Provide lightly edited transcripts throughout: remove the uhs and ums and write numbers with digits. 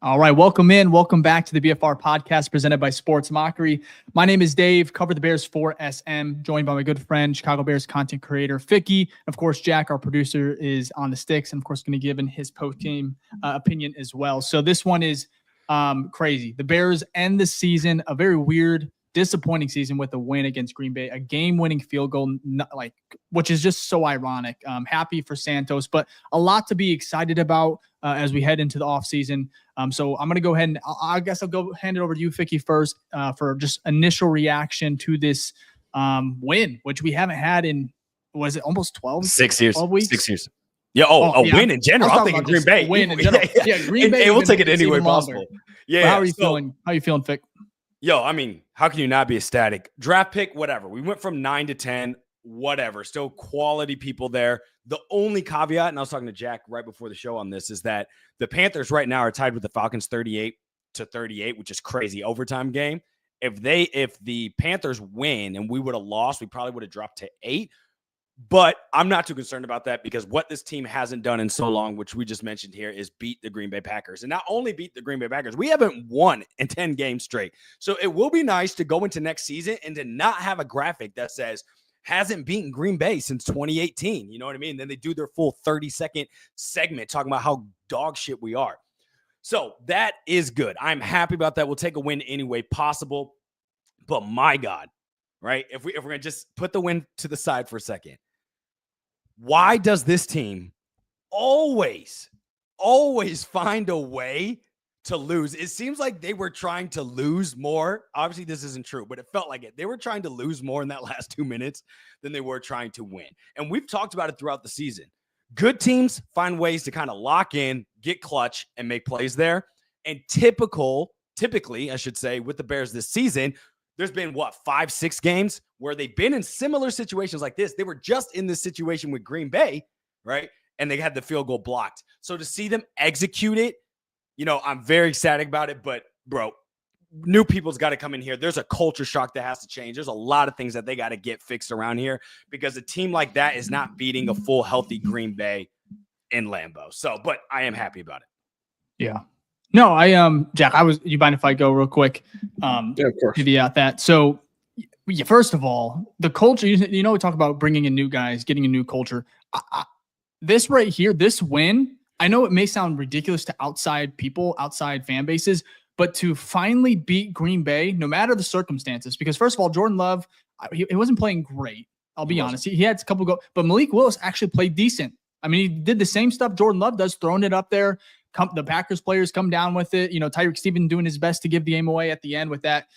All right, welcome in. Welcome back to the BFR podcast presented by Sports Mockery. My name is Dave, cover the Bears for SM, joined by my good friend, Chicago Bears content creator, Ficky. Of course, Jack, our producer, is on the sticks and, of course, going to give in his post-game opinion as well. So this one is crazy. The Bears end the season, a very weird, disappointing season with a win against Green Bay, a game-winning field goal, which is just so ironic. Happy for Santos, but a lot to be excited about as we head into the offseason. So I'm going to go ahead and I guess I'll go hand it over to you, Ficky, first for just initial reaction to this win, which we haven't had in, was it almost 12? 6 years. 12 weeks? 6 years. Yeah. Win in general. I'm thinking Green Bay. Win in general. Yeah, Green Bay. And we'll take it any way possible. Yeah. But how are you feeling? How are you feeling, Fick? Yo, I mean, how can you not be ecstatic? Draft pick, whatever. We went from 9 to 10, whatever. Still quality people there. The only caveat, and I was talking to Jack right before the show on this, is that the Panthers right now are tied with the Falcons 38-38, which is crazy overtime game. If the Panthers win and we would have lost, we probably would have dropped to 8. But I'm not too concerned about that because what this team hasn't done in so long, which we just mentioned here, is beat the Green Bay Packers. And not only beat the Green Bay Packers, we haven't won in 10 games straight. So it will be nice to go into next season and to not have a graphic that says hasn't beaten Green Bay since 2018. You know what I mean? Then they do their full 30-second segment talking about how dog shit we are. So that is good. I'm happy about that. We'll take a win any way possible. But my God, right? If we're going to just put the win to the side for a second, why does this team always find a way to lose? It seems like they were trying to lose more. Obviously, this isn't true, but it felt like it. They were trying to lose more in that last 2 minutes than they were trying to win. And we've talked about it throughout the season. Good teams find ways to kind of lock in, get clutch, and make plays there. And typically, I should say, with the Bears this season, there's been, 5-6 games where they've been in similar situations like this. They were just in this situation with Green Bay, right? And they had the field goal blocked. So to see them execute it, I'm very ecstatic about it. But, bro, new people's got to come in here. There's a culture shock that has to change. There's a lot of things that they got to get fixed around here because a team like that is not beating a full, healthy Green Bay in Lambeau. So, but I am happy about it. Yeah. No, Jack, you mind if I go real quick? Yeah, of course. Maybe at that. So, yeah, first of all, the culture, we talk about bringing in new guys, getting a new culture. This right here, this win, I know it may sound ridiculous to outside people, outside fan bases, but to finally beat Green Bay, no matter the circumstances, because first of all, Jordan Love, he wasn't playing great. I'll be honest. He had a couple goals, but Malik Willis actually played decent. I mean, he did the same stuff Jordan Love does, throwing it up there. The Packers players come down with it. Tyreek Steven doing his best to give the game away at the end with that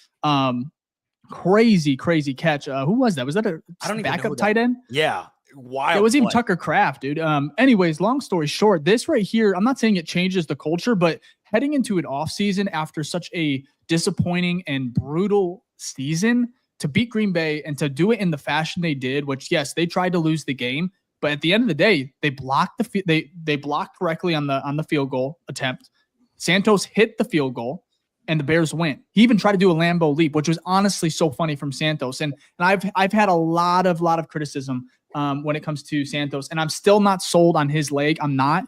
crazy catch. Who was that? Was that a backup tight end? Yeah. Wild. It was even Tucker Kraft, dude. Anyways, long story short, this right here, I'm not saying it changes the culture, but heading into an offseason after such a disappointing and brutal season, to beat Green Bay and to do it in the fashion they did, which, yes, they tried to lose the game, but at the end of the day, they blocked they blocked correctly on the field goal attempt. Santos hit the field goal, and the Bears win. He even tried to do a Lambeau leap, which was honestly so funny from Santos. And I've had a lot of criticism when it comes to Santos, and I'm still not sold on his leg. I'm not,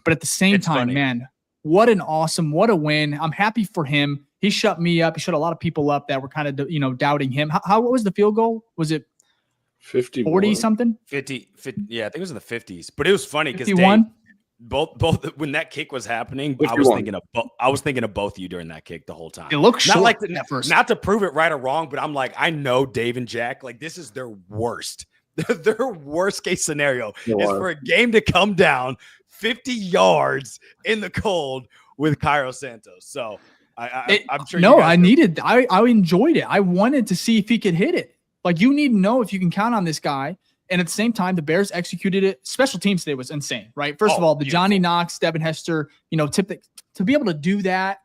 but at the same time, man, what a win! I'm happy for him. He shut me up. He shut a lot of people up that were kind of doubting him. What was the field goal? Was it 50, 40 something? 50, yeah, I think it was in the 50s. But it was funny because both when that kick was happening, 51. I was thinking of both of you during that kick the whole time. It looked short at first. Not to prove it right or wrong, but I'm like, I know Dave and Jack, like this is their worst. Their worst case scenario is for a game to come down 50 yards in the cold with Cairo Santos. So I'm sure. No, I enjoyed it. I wanted to see if he could hit it. Like, you need to know if you can count on this guy. And at the same time, the Bears executed it. Special teams today was insane, right? First of all, the Johnny Knox, Devin Hester, to be able to do that.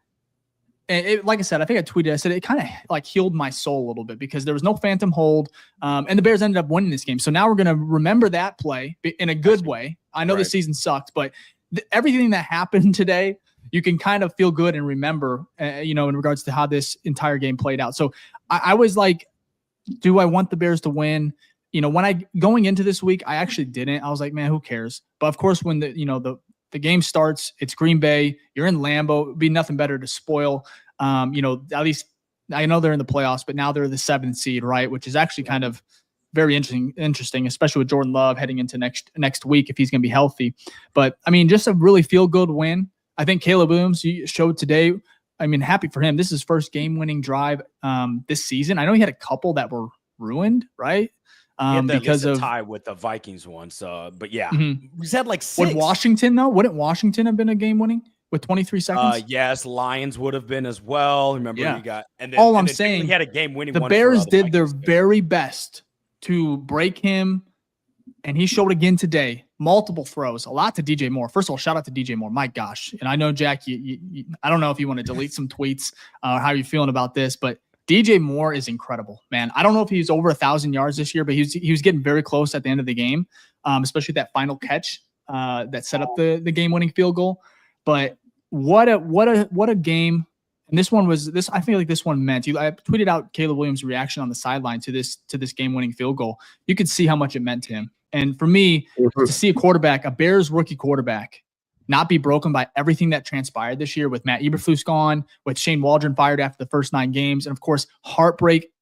And it, like I said, I think I tweeted, I said it kind of like healed my soul a little bit because there was no phantom hold. And the Bears ended up winning this game. So now we're going to remember that play in a good way. I know the season sucked, but everything that happened today, you can kind of feel good and remember, in regards to how this entire game played out. So I was like, do I want the Bears to win? When going into this week, I actually didn't. I was like, man, who cares? But of course, when the the game starts. It's Green Bay. You're in Lambeau. It'd be nothing better to spoil. At least I know they're in the playoffs, but now they're the 7th seed, right? Which is actually kind of very interesting, especially with Jordan Love heading into next week if he's going to be healthy. But I mean, just a really feel good win. I think Caleb Williams showed today. I mean, happy for him. This is his first game-winning drive this season. I know he had a couple that were ruined, right? Because of tie with the Vikings one. So, but yeah, he's had like 6. Would Washington though? Wouldn't Washington have been a game-winning with 23 seconds? Yes, Lions would have been as well. Remember, we got and then all I'm then saying, he had a game-winning. The one Bears for, did their very best to break him, and he showed again today. Multiple throws, a lot to DJ Moore. First of all, shout out to DJ Moore. My gosh, and I know Jack, I don't know if you want to delete some tweets how you're feeling about this, but DJ Moore is incredible, man. I don't know if he's over 1,000 yards this year, but he was getting very close at the end of the game, especially that final catch that set up the game-winning field goal. But what a game! And this one was this. I feel like this one meant. I tweeted out Caleb Williams' reaction on the sideline to this game-winning field goal. You could see how much it meant to him. And for me, to see a Bears rookie quarterback, not be broken by everything that transpired this year with Matt Eberflus gone, with Shane Waldron fired after the first 9 games, and of course, heartbreak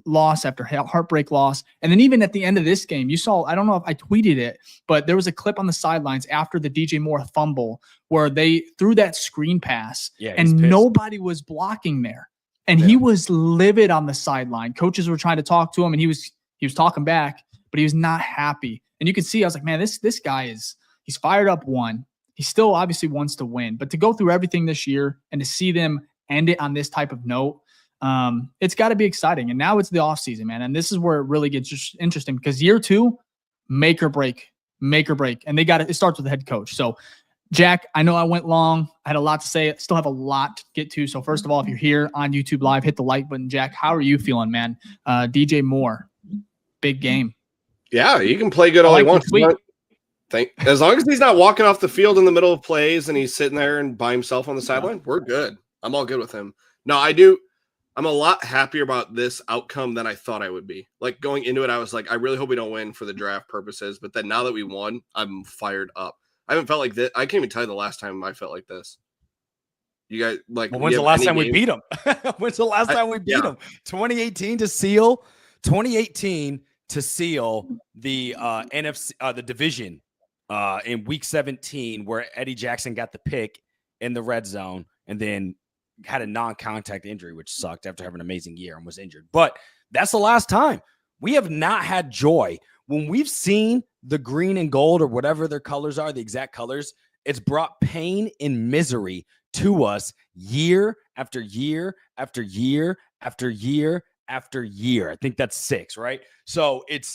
loss after heartbreak loss. And then even at the end of this game, you saw, I don't know if I tweeted it, but there was a clip on the sidelines after the DJ Moore fumble where they threw that screen pass and nobody was blocking there. And he was livid on the sideline. Coaches were trying to talk to him and he was talking back, but he was not happy. And you could see, I was like, man, this guy he's fired up one. He still obviously wants to win, but to go through everything this year and to see them end it on this type of note, it's got to be exciting. And now it's the offseason, man. And this is where it really gets interesting because year 2, make or break. And it starts with the head coach. So Jack, I know I went long. I had a lot to say. I still have a lot to get to. So first of all, if you're here on YouTube Live, hit the like button. Jack, how are you feeling, man? DJ Moore, big game. Yeah, he can play good all he wants. As long as he's not walking off the field in the middle of plays and he's sitting there and by himself on the sideline, we're good. I'm all good with him. No, I'm a lot happier about this outcome than I thought I would be. Like going into it, I was like, I really hope we don't win for the draft purposes. But then now that we won, I'm fired up. I haven't felt like this. I can't even tell you the last time I felt like this. You guys like? Well, when's the last time we beat them? When's the last time we beat them? 2018 to seal. 2018 to seal the NFC the division in week 17, where Eddie Jackson got the pick in the red zone and then had a non-contact injury, which sucked after having an amazing year and was injured. But that's the last time. We have not had joy. When we've seen the green and gold or whatever their colors are, the exact colors, it's brought pain and misery to us year after year after year after year after year. I think that's 6, right? So it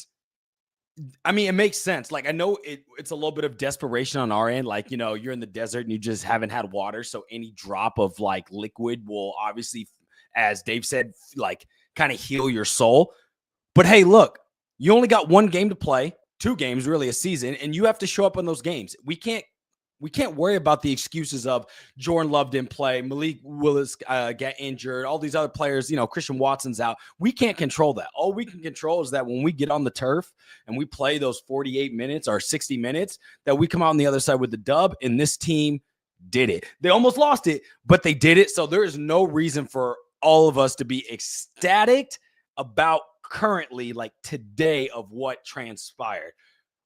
makes sense. Like, I know it's a little bit of desperation on our end. Like, you're in the desert and you just haven't had water. So any drop of like liquid will obviously, as Dave said, like kind of heal your soul. But hey, look, you only got 1 game to play, 2 games, really a season, and you have to show up on those games. We can't worry about the excuses of Jordan Love didn't play, Malik Willis got injured, all these other players, Christian Watson's out. We can't control that. All we can control is that when we get on the turf and we play those 48 minutes or 60 minutes, that we come out on the other side with the dub, and this team did it. They almost lost it, but they did it. So there is no reason for all of us to be ecstatic about currently, like today, of what transpired.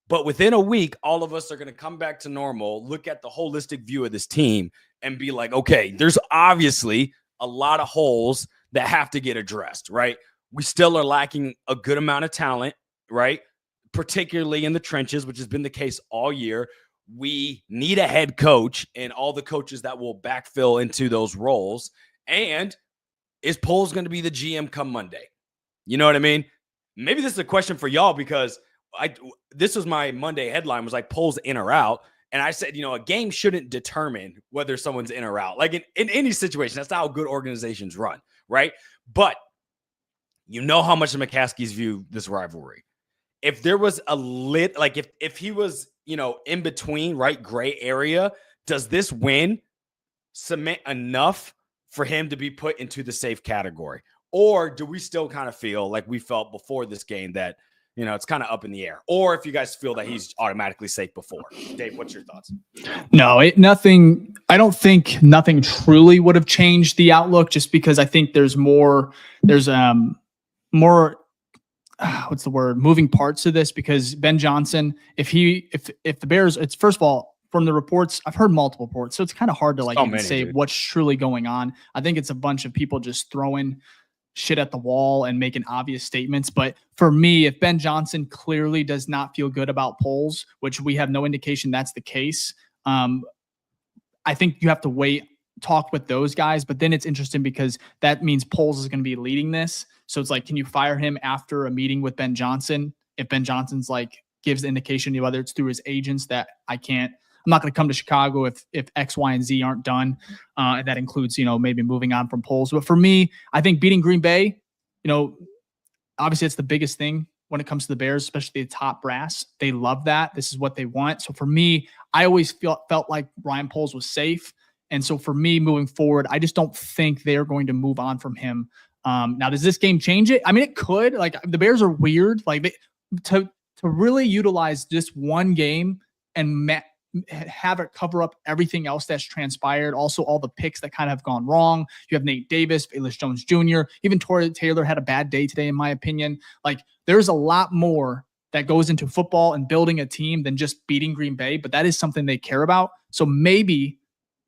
But within a week, all of us are going to come back to normal, look at the holistic view of this team and be like, okay, there's obviously a lot of holes that have to get addressed, right? We still are lacking a good amount of talent, right? Particularly in the trenches, which has been the case all year. We need a head coach and all the coaches that will backfill into those roles. And is Poles going to be the GM come Monday? You know what I mean? Maybe this is a question for y'all, because this was my Monday headline, was like Poles in or out. And I said, a game shouldn't determine whether someone's in or out. Like in any situation, that's not how good organizations run, right? But you know how much the McCaskies view this rivalry. If there was if he was, in between, right, gray area, does this win cement enough for him to be put into the safe category? Or do we still kind of feel like we felt before this game that it's kind of up in the air. Or if you guys feel that he's automatically safe before. Dave, what's your thoughts? No, nothing. I don't think nothing truly would have changed the outlook, just because I think there's more. There's more. What's the word? Moving parts to this, because Ben Johnson, if the Bears, it's first of all, from the reports, I've heard multiple reports, so it's kind of hard to even say what's truly going on. I think it's a bunch of people just throwing shit at the wall and making obvious statements. But for me, if Ben Johnson clearly does not feel good about polls, which we have no indication that's the case, I think you have to wait, talk with those guys. But then it's interesting because that means Poles is going to be leading this. So it's like, can you fire him after a meeting with Ben Johnson? If Ben Johnson's gives the indication, whether it's through his agents, that I'm not going to come to Chicago if X, Y, and Z aren't done. And that includes, maybe moving on from Poles. But for me, I think beating Green Bay, obviously it's the biggest thing when it comes to the Bears, especially the top brass. They love that. This is what they want. So for me, I always felt like Ryan Poles was safe. And so for me moving forward, I just don't think they're going to move on from him. Now, does this game change it? I mean, it could. The Bears are weird. To really utilize just one game and have it cover up everything else that's transpired. Also, all the picks that kind of have gone wrong. You have Nate Davis, Bayless Jones Jr., even Torrey Taylor had a bad day today, in my opinion. There's a lot more that goes into football and building a team than just beating Green Bay, but that is something they care about. So maybe,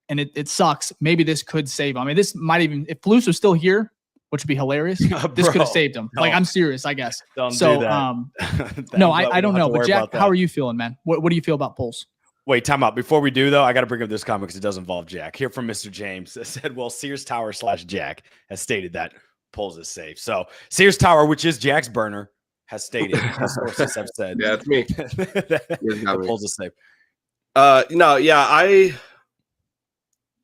and it sucks, maybe this could save them. I mean, this might even, if Flus was still here, which would be hilarious, this could have saved him. No. I'm serious, I guess. Don't do that. No, I don't know. But Jack, how are you feeling, man? What do you feel about Poles? Wait, time out. Before we do, though, I got to bring up this comment because it does involve Jack. Here from Mr. James. It said, well, Sears Tower / Jack has stated that Poles is safe. So Sears Tower, which is Jack's burner, has stated, as sources have said. Yeah, it's me. that Poles is safe.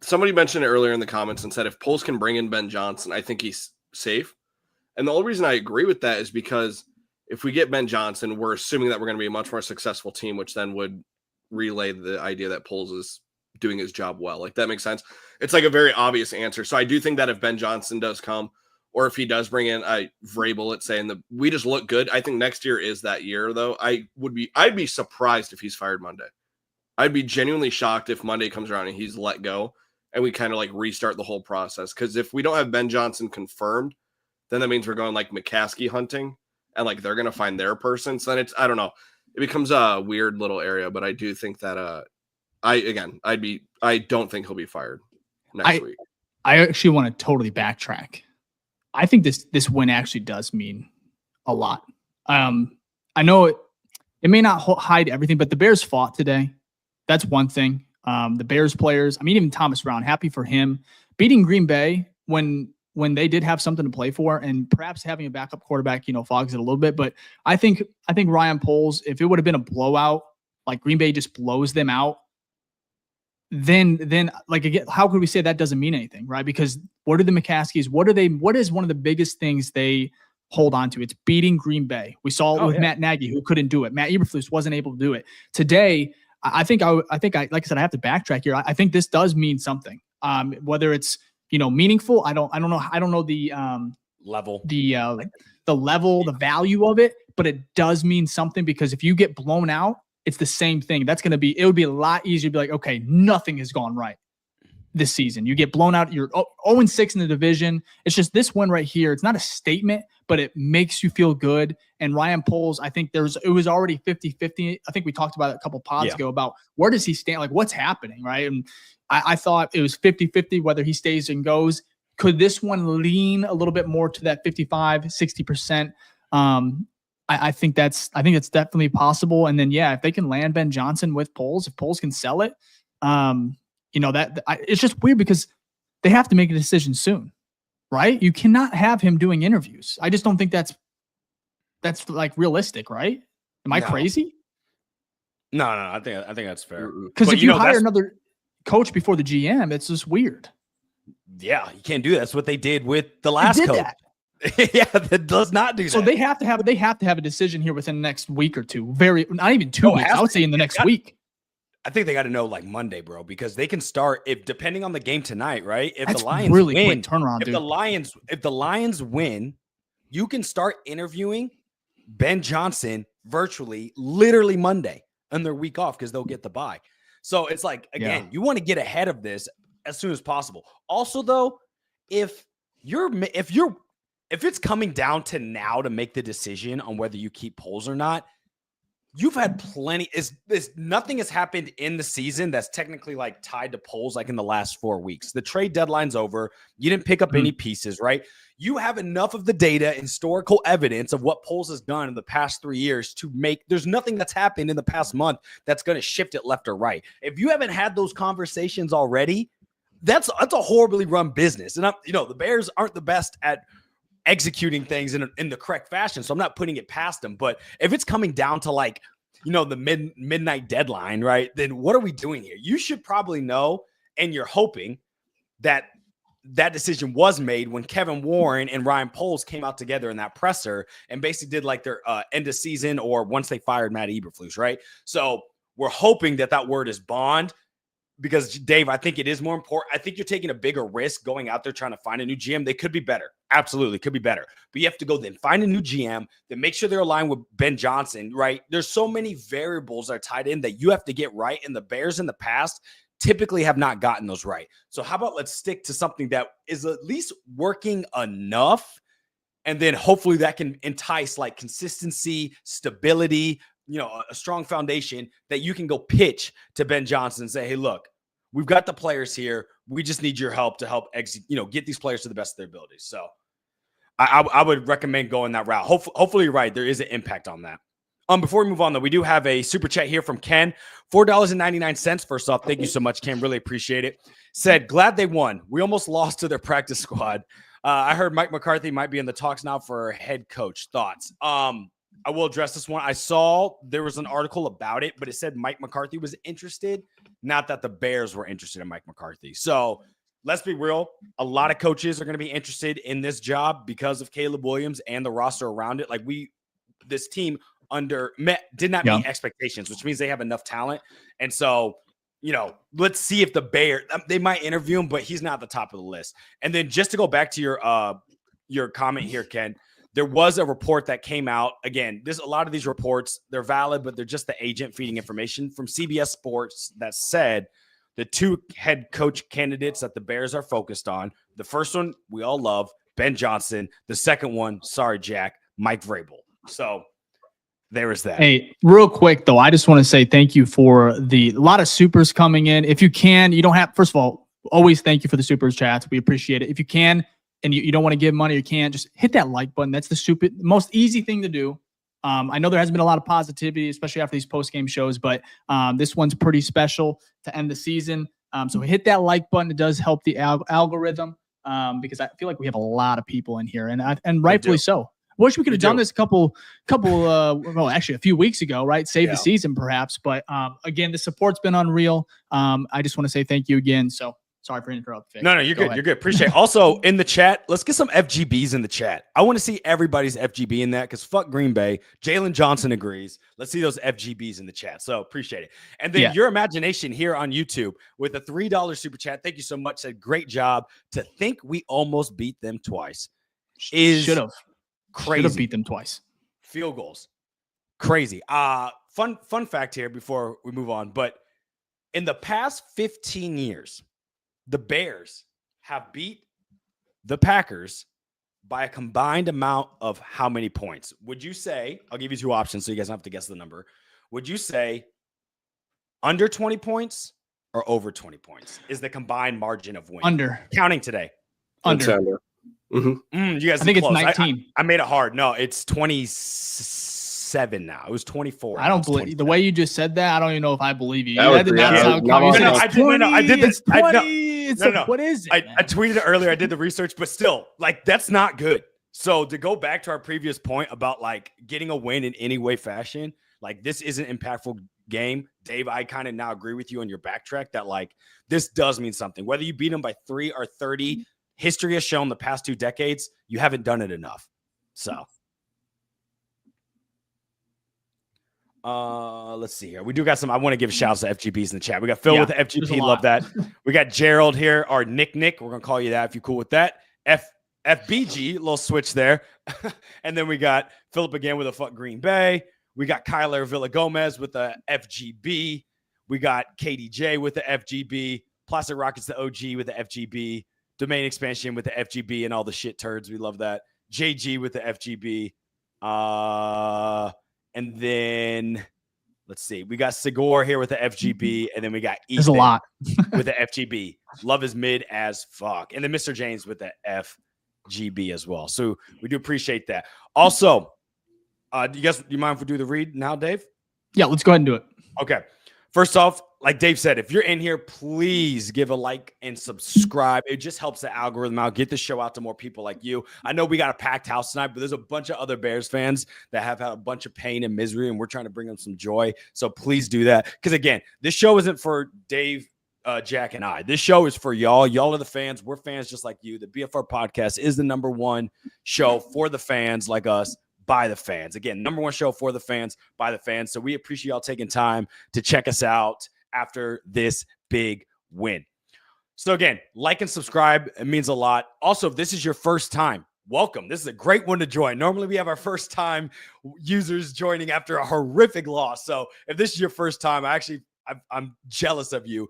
Somebody mentioned it earlier in the comments and said if Poles can bring in Ben Johnson, I think he's safe. And the only reason I agree with that is because if we get Ben Johnson, we're assuming that we're going to be a much more successful team, which then would relay the idea that Poles is doing his job well. That makes sense. It's a very obvious answer. So I do think that if Ben Johnson does come, or if he does bring in Vrabel, let's say, we just look good. I think next year is that year, though. I'd be surprised if he's fired Monday. I'd be genuinely shocked if Monday comes around and he's let go and we kind of restart the whole process. Because if we don't have Ben Johnson confirmed, then that means we're going McCaskey hunting and they're going to find their person. So then I don't know. It becomes a weird little area, but I do think that I don't think he'll be fired next week. I actually want to totally backtrack. I think this win actually does mean a lot. I know it may not hide everything, but the Bears fought today. That's one thing. The Bears players, even Thomas Brown, happy for him. Beating Green Bay when they did have something to play for, and perhaps having a backup quarterback, fogs it a little bit. But I think Ryan Poles, if it would have been a blowout, Green Bay just blows them out, then again, how could we say that doesn't mean anything, right? Because what are the McCaskies? What is one of the biggest things they hold on to? It's beating Green Bay. We saw it with Matt Nagy, who couldn't do it. Matt Eberflus wasn't able to do it. Today, I think like I said, I have to backtrack here. I think this does mean something. Whether it's meaningful, I don't know the level, the level, the value of it, but it does mean something, because if you get blown out, it's the same thing. It would be a lot easier to be okay, nothing has gone right this season. You get blown out, you're 0-6 in the division. It's just this one right here. It's not a statement, but it makes you feel good. And Ryan Poles, I think it was already 50-50. I think we talked about it a couple pods ago about where does he stand? What's happening, right? And I thought it was 50-50 whether he stays and goes. Could this one lean a little bit more to that 55-60%? I think it's definitely possible. And then, if they can land Ben Johnson with Poles, if Poles can sell it, it's just weird because they have to make a decision soon, right? You cannot have him doing interviews. I just don't think that's realistic, right? Am I crazy? No, I think that's fair. Because if you hire another coach before the GM, it's just weird. Yeah, you can't do that. That's what they did with the last coach. That does not do that. So they have to have a decision here within the next week or two. Not even 2 weeks. I would say in the next week. I think they got to know Monday, bro, because they can start depending on the game tonight, right? If That's the Lions really win, quick turnaround, if the Lions win, you can start interviewing Ben Johnson virtually literally Monday and their week off because they'll get the bye. So it's like, again, you want to get ahead of this as soon as possible. Also, though, if it's coming down to now to make the decision on whether you keep Poles or not, you've had plenty. Nothing has happened in the season that's technically like tied to Poles like in the last 4 weeks. The trade deadline's over. You didn't pick up any pieces, right? You have enough of the data, historical evidence of what Poles has done in the past 3 years to make. There's nothing that's happened in the past month that's going to shift it left or right. If you haven't had those conversations already, that's a horribly run business. And the Bears aren't the best at executing things in the correct fashion. So I'm not putting it past them. But if it's coming down to like, the midnight deadline, right, then what are we doing here? You should probably know, and you're hoping that decision was made when Kevin Warren and Ryan Poles came out together in that presser and basically did like their end of season or once they fired Matt Eberflus, right? So we're hoping that word is bond. Because, Dave, I think it is more important. I think you're taking a bigger risk going out there trying to find a new GM. They could be better. Absolutely, could be better. But you have to go then find a new GM, then make sure they're aligned with Ben Johnson, right? There's so many variables that are tied in that you have to get right. And the Bears in the past typically have not gotten those right. So how about let's stick to something that is at least working enough. And then hopefully that can entice like consistency, stability, a strong foundation that you can go pitch to Ben Johnson and say, hey, look, we've got the players here. We just need your help to help get these players to the best of their abilities. So I would recommend going that route. Hopefully you're right. There is an impact on that. Before we move on, though, we do have a super chat here from Ken. $4.99. First off, thank you so much, Ken. Really appreciate it. Said, glad they won. We almost lost to their practice squad. I heard Mike McCarthy might be in the talks now for head coach. Thoughts? I will address this one. I saw there was an article about it, but it said Mike McCarthy was interested, not that the Bears were interested in Mike McCarthy. So let's be real. A lot of coaches are going to be interested in this job because of Caleb Williams and the roster around it. Like this team did not meet expectations, which means they have enough talent. And so, let's see if the Bears, they might interview him, but he's not at the top of the list. And then just to go back to your comment here, Ken, there was a report that came out. Again, a lot of these reports, they're valid, but they're just the agent feeding information from CBS Sports that said the two head coach candidates that the Bears are focused on. The first one we all love, Ben Johnson. The second one, sorry, Jack, Mike Vrabel. So there is that. Hey, real quick, though, I just want to say thank you for a lot of supers coming in. If you can, you don't have, first of all, always thank you for the super chats. We appreciate it. If you can, and you don't want to give money, you can't, just hit that like button. That's the most easy thing to do. I know there has been a lot of positivity, especially after these post-game shows, but this one's pretty special to end the season. So hit that like button. It does help the algorithm because I feel like we have a lot of people in here, and rightfully so. Wish we could have done this actually a few weeks ago, right? Save the season perhaps. But again, the support's been unreal. I just want to say thank you again. So sorry for interrupting. No, you're good. You're good. Appreciate it. Also, in the chat, let's get some FGBs in the chat. I want to see everybody's FGB in that because fuck Green Bay. Jalen Johnson agrees. Let's see those FGBs in the chat. So appreciate it. And then your imagination here on YouTube with a $3 super chat. Thank you so much. Said great job. To think we almost beat them twice should have crazy. Beat them twice. Field goals. Crazy. Fun fact here before we move on. But in the past 15 years, the Bears have beat the Packers by a combined amount of how many points? Would you say, I'll give you two options so you guys don't have to guess the number. Would you say under 20 points or over 20 points is the combined margin of win? Under. Counting today. Under. You guys I think it's close. 19. I made it hard. No, it's 27 now. It was 24. I don't believe the way you just said that. I don't even know if I believe you. That did not sound I did this. What is it? I tweeted it earlier. I did the research, but still, like, that's not good. So to go back to our previous point about like getting a win in any way, fashion, like this is an impactful game. Dave, I kind of now agree with you on your backtrack that like this does mean something. Whether you beat them by 3 or 30, history has shown the past 2 decades you haven't done it enough. So. Let's see here. We do got some. I want to give shouts to FGBs in the chat. We got Phil with the FGP. Love that. We got Gerald here, our Nick. We're gonna call you that if you're cool with that. FBG, little switch there. And then we got Philip again with a fuck Green Bay. We got Kyler Villagomez with the FGB. We got KDJ with the FGB. Plastic Rockets, the OG with the FGB. Domain Expansion with the FGB and all the shit turds. We love that. JG with the FGB. And then let's see. We got Segor here with the FGB. And then we got Ethan There's a lot with the FGB. Love is mid as fuck. And then Mr. James with the FGB as well. So we do appreciate that. Also, do you mind if we do the read now, Dave? Yeah, let's go ahead and do it. Okay. First off, like Dave said, if you're in here, please give a like and subscribe. It just helps the algorithm out, get the show out to more people like you. I know we got a packed house tonight, but there's a bunch of other Bears fans that have had a bunch of pain and misery, and we're trying to bring them some joy. So please do that. Because again, this show isn't for Dave, Jack, and I. This show is for y'all. Y'all are the fans. We're fans just like you. The BFR podcast is the #1 show for the fans like us. By the fans. Again, #1 show for the fans, by the fans. So we appreciate y'all taking time to check us out after this big win. So again, like and subscribe. It means a lot. Also, if this is your first time, welcome. This is a great one to join. Normally we have our first time users joining after a horrific loss. So if this is your first time, I'm jealous of you.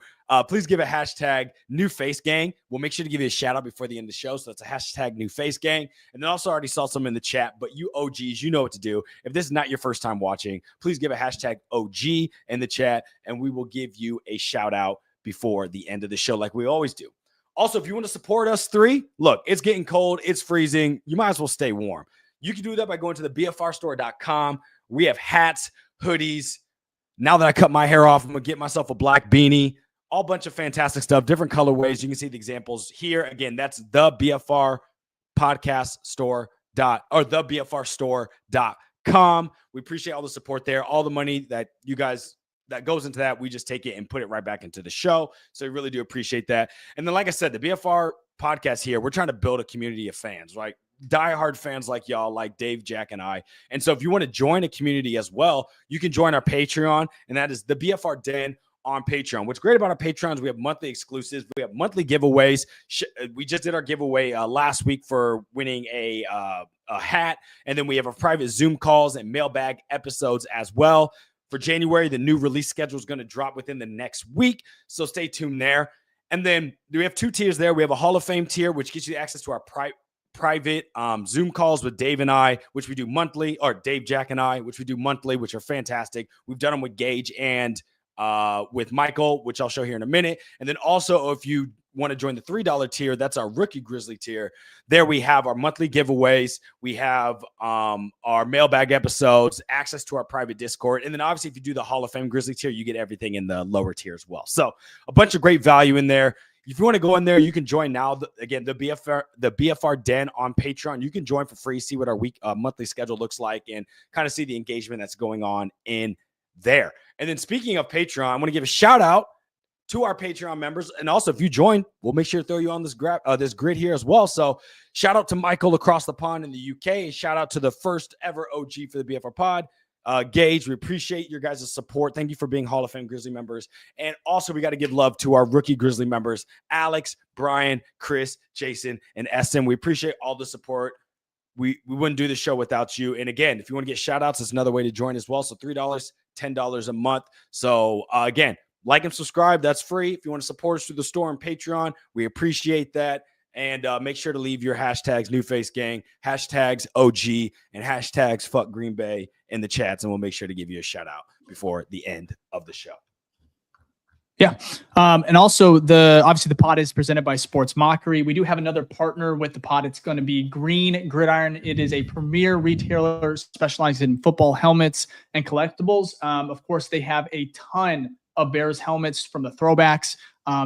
Please give a hashtag new face gang. We'll make sure to give you a shout out before the end of the show. So that's a hashtag new face gang. And then also already saw some in the chat, but you OGs, you know what to do. If this is not your first time watching, please give a hashtag OG in the chat and we will give you a shout out before the end of the show like we always do. Also, if you want to support us three, look, it's getting cold. It's freezing. You might as well stay warm. You can do that by going to the BFRstore.com. We have hats, hoodies. Now that I cut my hair off, I'm going to get myself a black beanie. All bunch of fantastic stuff, different colorways. You can see the examples here. Again, that's the BFR podcast store or the BFRstore.com. We appreciate all the support there. All the money that you guys that goes into that, we just take it and put it right back into the show. So we really do appreciate that. And then, like I said, the BFR podcast here, we're trying to build a community of fans, right? Diehard fans like y'all, like Dave, Jack, and I. And so if you want to join a community as well, you can join our Patreon, and that is the BFR Den on Patreon. What's great about our Patreons, we have monthly exclusives. We have monthly giveaways. We just did our giveaway last week for winning a hat. And then we have our private Zoom calls and mailbag episodes as well. For January, the new release schedule is going to drop within the next week. So stay tuned there. And then we have 2 tiers there. We have a Hall of Fame tier, which gives you access to our private Zoom calls with Dave and I, which we do monthly, or Dave, Jack, and I, which we do monthly, which are fantastic. We've done them with Gage and with Michael, which I'll show here in a minute. And then also, if you want to join the $3 tier, that's our Rookie Grizzly tier. There we have our monthly giveaways. We have our mailbag episodes, access to our private Discord. And then obviously, if you do the Hall of Fame Grizzly tier, you get everything in the lower tier as well. So a bunch of great value in there. If you want to go in there, you can join now. Again, the BFR Den on Patreon. You can join for free, see what our monthly schedule looks like, and kind of see the engagement that's going on in there. And then speaking of Patreon, I want to give a shout out to our Patreon members. And also, if you join, we'll make sure to throw you on this grid here as well. So shout out to Michael across the pond in the UK. And shout out to the first ever OG for the BFR pod. Gage, we appreciate your guys' support. Thank you for being Hall of Fame Grizzly members. And also, we got to give love to our rookie Grizzly members, Alex, Brian, Chris, Jason, and SM. We appreciate all the support. We wouldn't do the show without you. And again, if you want to get shout outs, it's another way to join as well. So $3, $10 a month. So again, like and subscribe. That's free. If you want to support us through the store and Patreon, we appreciate that. And make sure to leave your hashtags New Face Gang, hashtags OG, and hashtags Fuck Green Bay in the chats. And we'll make sure to give you a shout out before the end of the show. Yeah. And also obviously the pod is presented by Sports Mockery. We do have another partner with the pod. It's going to be Gridiron. It is a premier retailer specializing in football helmets and collectibles. Of course, they have a ton of Bears helmets from the throwbacks,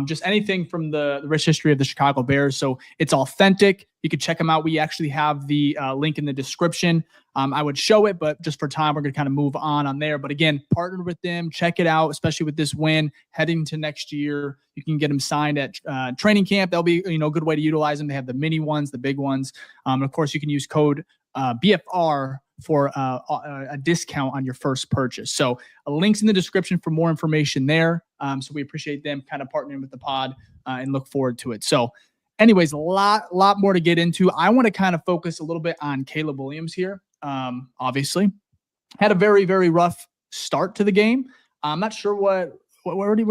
just anything from the rich history of the Chicago Bears. So it's authentic. You can check them out. We actually have the link in the description. I would show it, but just for time, we're going to kind of move on there. But again, partnered with them. Check it out, especially with this win heading to next year. You can get them signed at training camp. That'll be a good way to utilize them. They have the mini ones, the big ones. Of course, you can use code BFR for a discount on your first purchase. So links in the description for more information there. So we appreciate them kind of partnering with the pod and look forward to it. So anyways, a lot more to get into. I want to kind of focus a little bit on Caleb Williams here. Obviously, had a very, very rough start to the game. I'm not sure what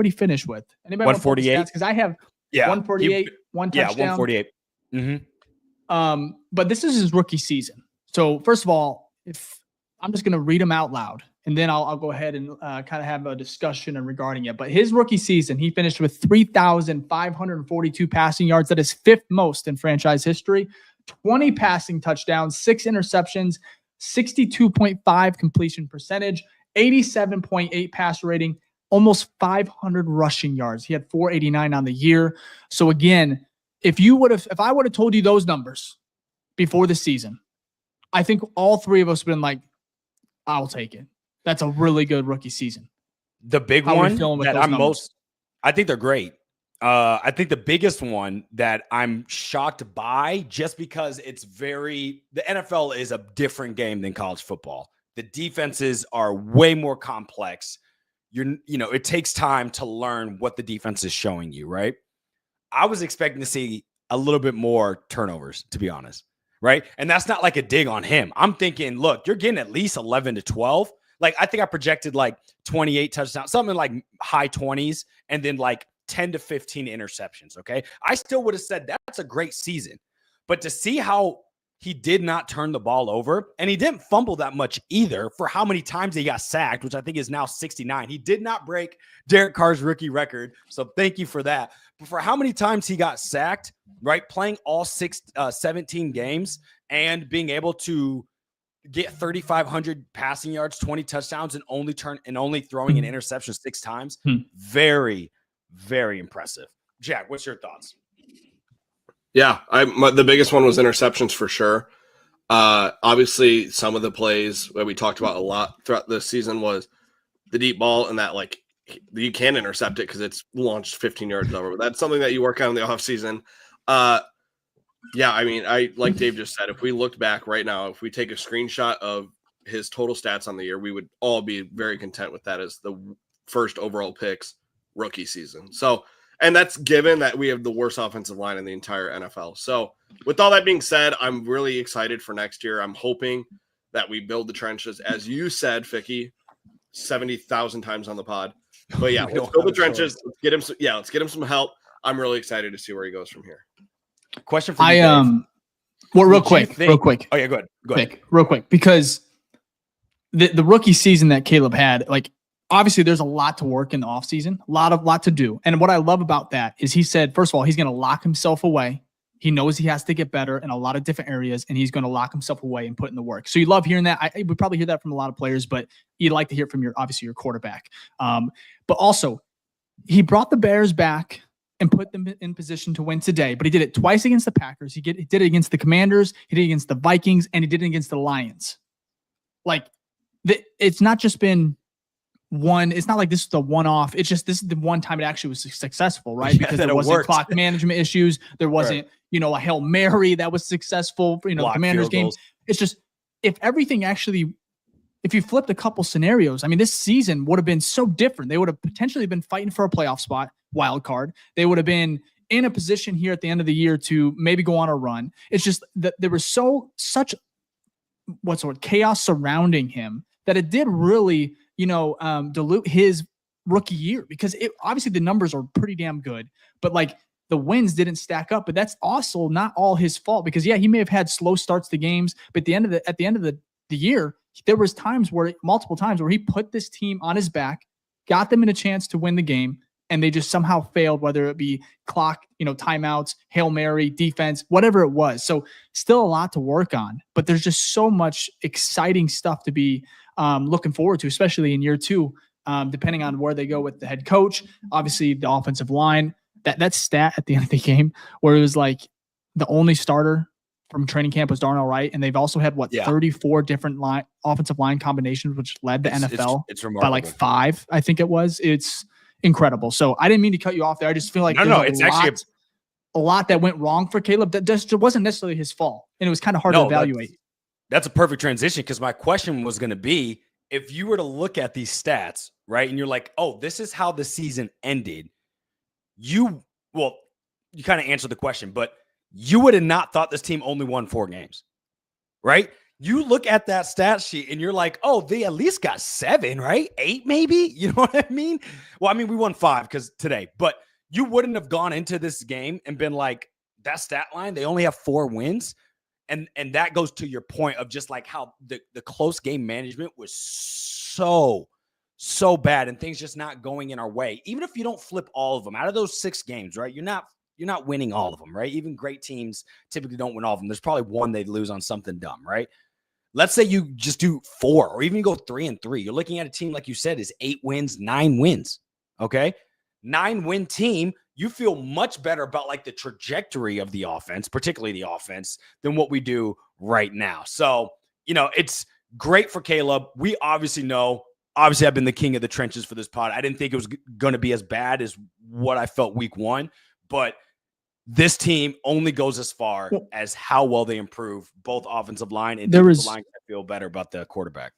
he finished with. Anybody 148? Because I have 148, one touchdown. Yeah, 148. Mm-hmm. But this is his rookie season. So first of all, if I'm just going to read them out loud, and then I'll go ahead and kind of have a discussion regarding it. But his rookie season, he finished with 3,542 passing yards. That is fifth most in franchise history. 20 passing touchdowns, 6 interceptions, 62.5 completion percentage, 87.8 pass rating, almost 500 rushing yards. He had 489 on the year. So again, if I would have told you those numbers before the season, I think all three of us would have been like, I'll take it. That's a really good rookie season. The big one that I think they're great. I think the biggest one that I'm shocked by, just because the NFL is a different game than college football. The defenses are way more complex. It takes time to learn what the defense is showing you, right? I was expecting to see a little bit more turnovers, to be honest, right? And that's not like a dig on him. I'm thinking, look, you're getting at least 11 to 12. Like, I think I projected like 28 touchdowns, something like high 20s, and then like 10 to 15 interceptions, okay? I still would have said that's a great season. But to see how he did not turn the ball over, and he didn't fumble that much either for how many times he got sacked, which I think is now 69. He did not break Derek Carr's rookie record, so thank you for that. But for how many times he got sacked, right, playing all 17 games and being able to get 3,500 passing yards, 20 touchdowns, and only throwing an interception 6 times. Very, very impressive. Jack, what's your thoughts? Yeah, the biggest one was interceptions for sure. Obviously, some of the plays that we talked about a lot throughout this season was the deep ball, and that like you can intercept it because it's launched 15 yards over. But that's something that you work on in the offseason. Yeah, I mean, like Dave just said, if we looked back right now, if we take a screenshot of his total stats on the year, we would all be very content with that as the first overall picks rookie season. So, and that's given that we have the worst offensive line in the entire NFL. So with all that being said, I'm really excited for next year. I'm hoping that we build the trenches, as you said, Ficky, 70,000 times on the pod. But yeah, let's build the trenches. Let's get him some help. I'm really excited to see where he goes from here. Question for you, Dave. Well, real quick. Oh yeah, go ahead. Real quick, because the rookie season that Caleb had, like, obviously there's a lot to work in the offseason, a lot to do. And what I love about that is he said, first of all, he's going to lock himself away. He knows he has to get better in a lot of different areas, and he's going to lock himself away and put in the work. So you love hearing that. I would probably hear that from a lot of players, but you'd like to hear from your quarterback. But also, he brought the Bears back and put them in position to win today. But he did it twice against the Packers. He did it against the Commanders. He did it against the Vikings, and he did it against the Lions. Like, it's not just been one. It's not like this is the one-off. It's just this is the one time it actually was successful, right? Because there wasn't clock management issues. There wasn't, a Hail Mary that was successful. The Commanders game. It's just if you flipped a couple scenarios, I mean, this season would have been so different. They would have potentially been fighting for a playoff spot, wild card. They would have been in a position here at the end of the year to maybe go on a run. It's just that there was such chaos surrounding him that it did really, dilute his rookie year, because obviously the numbers are pretty damn good, but like the wins didn't stack up. But that's also not all his fault, because he may have had slow starts to games, but at the end of the year, there was multiple times where he put this team on his back, got them in a chance to win the game, and they just somehow failed, whether it be clock, timeouts, Hail Mary, defense, whatever it was. So still a lot to work on, but there's just so much exciting stuff to be looking forward to, especially in year 2, depending on where they go with the head coach. Obviously, the offensive line, that stat at the end of the game where it was like the only starter from training camp was Darnell Wright, and they've also had 34 different offensive line combinations, which led the NFL it's remarkable. by like 5, I think it was. It's incredible. So I didn't mean to cut you off there. I just feel like it's actually a lot that went wrong for Caleb that just wasn't necessarily his fault, and it was kind of hard to evaluate. That's a perfect transition, because my question was going to be, if you were to look at these stats, right, and you're like, oh, this is how the season ended, you kind of answered the question, but you would have not thought this team only won 4 games, right? You look at that stat sheet and you're like, oh, they at least got 7, right? 8 maybe? You know what I mean? Well, I mean, we won 5 because today, but you wouldn't have gone into this game and been like, that stat line, they only have 4 wins. And that goes to your point of just like how the close game management was so bad and things just not going in our way. Even if you don't flip all of them out of those 6 games, right? You're not winning all of them, right? Even great teams typically don't win all of them. There's probably one they'd lose on something dumb, right? Let's say you just do 4 or even you go 3-3. You're looking at a team, like you said, is 8 wins, 9 wins. Okay. 9-win team. You feel much better about like the trajectory of the offense, particularly the offense, than what we do right now. So, it's great for Caleb. We obviously I've been the king of the trenches for this pod. I didn't think it was going to be as bad as what I felt week 1, but this team only goes as far as how well they improve both offensive line and defensive line. I feel better about the quarterback.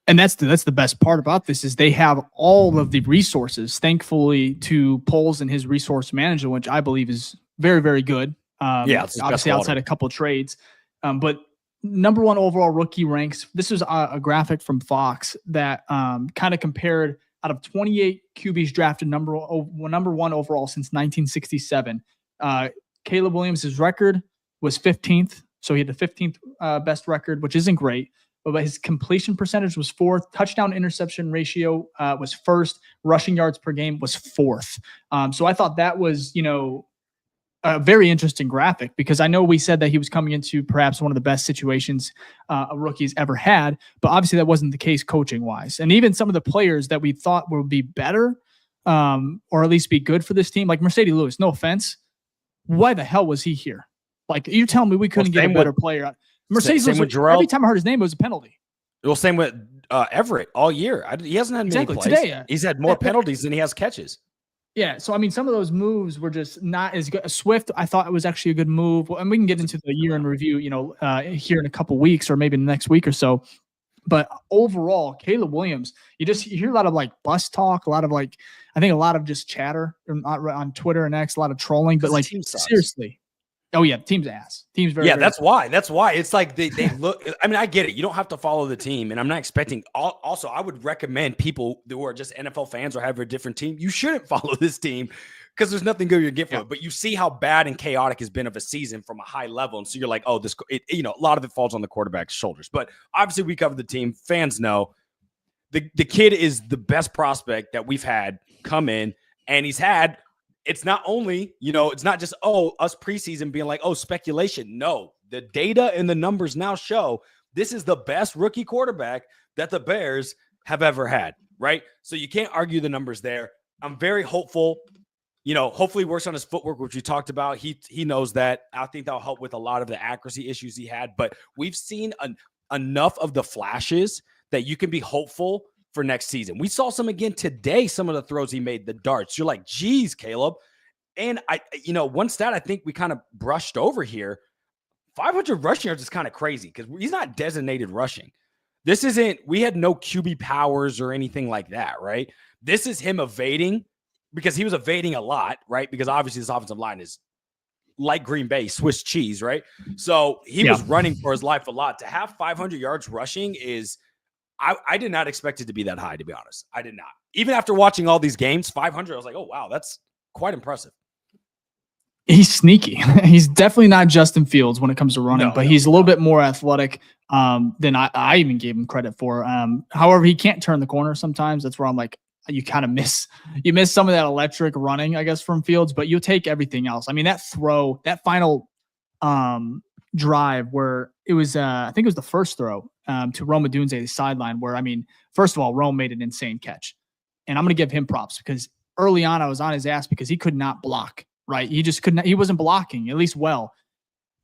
And that's the best part about this is they have all of the resources, thankfully, to Poles and his resource management, which I believe is very, very good. Obviously outside a couple of trades. But number 1 overall rookie ranks. This is a graphic from Fox that kind of compared out of 28 QBs drafted number 1 overall since 1967. Caleb Williams' record was 15th. So he had the 15th best record, which isn't great. But his completion percentage was 4th. Touchdown interception ratio was 1st. Rushing yards per game was 4th. So I thought that was, a very interesting graphic because I know we said that he was coming into perhaps one of the best situations a rookie's ever had, but obviously that wasn't the case coaching wise. And even some of the players that we thought would be better or at least be good for this team, like Mercedes Lewis, no offense. Why the hell was he here? Like you're telling me we couldn't get a better player. Mercedes Lewis, every time I heard his name, it was a penalty. Well, same with Everett all year. He hasn't had many plays. Today, he's had more penalties than he has catches. Yeah, so I mean, some of those moves were just not as good. Swift, I thought it was actually a good move, and we can get into the year in review, here in a couple weeks or maybe next week or so. But overall, Caleb Williams, you hear a lot of like bus talk, I think a lot of just chatter on Twitter and X, a lot of trolling. But like seriously, oh yeah, team's ass. Team's very That's why. It's like they look. I mean, I get it. You don't have to follow the team, and I'm not expecting. Also, I would recommend people who are just NFL fans or have a different team. You shouldn't follow this team because there's nothing good you get from it. But you see how bad and chaotic has been of a season from a high level, and so you're like, oh, a lot of it falls on the quarterback's shoulders. But obviously, we cover the team. Fans know the kid is the best prospect that we've had come in, and he's had. It's not only, it's not just, us preseason being like, speculation. No, the data and the numbers now show this is the best rookie quarterback that the Bears have ever had, right? So you can't argue the numbers there. I'm very hopeful, hopefully he works on his footwork, which we talked about. He knows that. I think that'll help with a lot of the accuracy issues he had, but we've seen enough of the flashes that you can be hopeful for next season. We saw some again today, some of the throws he made, the darts. You're like, geez, Caleb. And one stat I think we kind of brushed over here, 500 rushing yards is kind of crazy because he's not designated rushing. We had no QB powers or anything like that, right? This is him evading because he was evading a lot, right? Because obviously this offensive line is like Green Bay, Swiss cheese, right? So he was running for his life a lot. To have 500 yards rushing is, I did not expect it to be that high, to be honest. I did not. Even after watching all these games, 500, I was like, oh, wow, that's quite impressive. He's sneaky. He's definitely not Justin Fields when it comes to running, but he's a little bit more athletic than I even gave him credit for. However, he can't turn the corner sometimes. That's where I'm like, you kind of miss some of that electric running, I guess, from Fields, but you'll take everything else. I mean, that throw, that final drive where it was, I think it was the first throw to Rome Odunze, the sideline, where, I mean, first of all, Rome made an insane catch. And I'm going to give him props because early on I was on his ass because he could not block, right? He just could not, he wasn't blocking, at least well.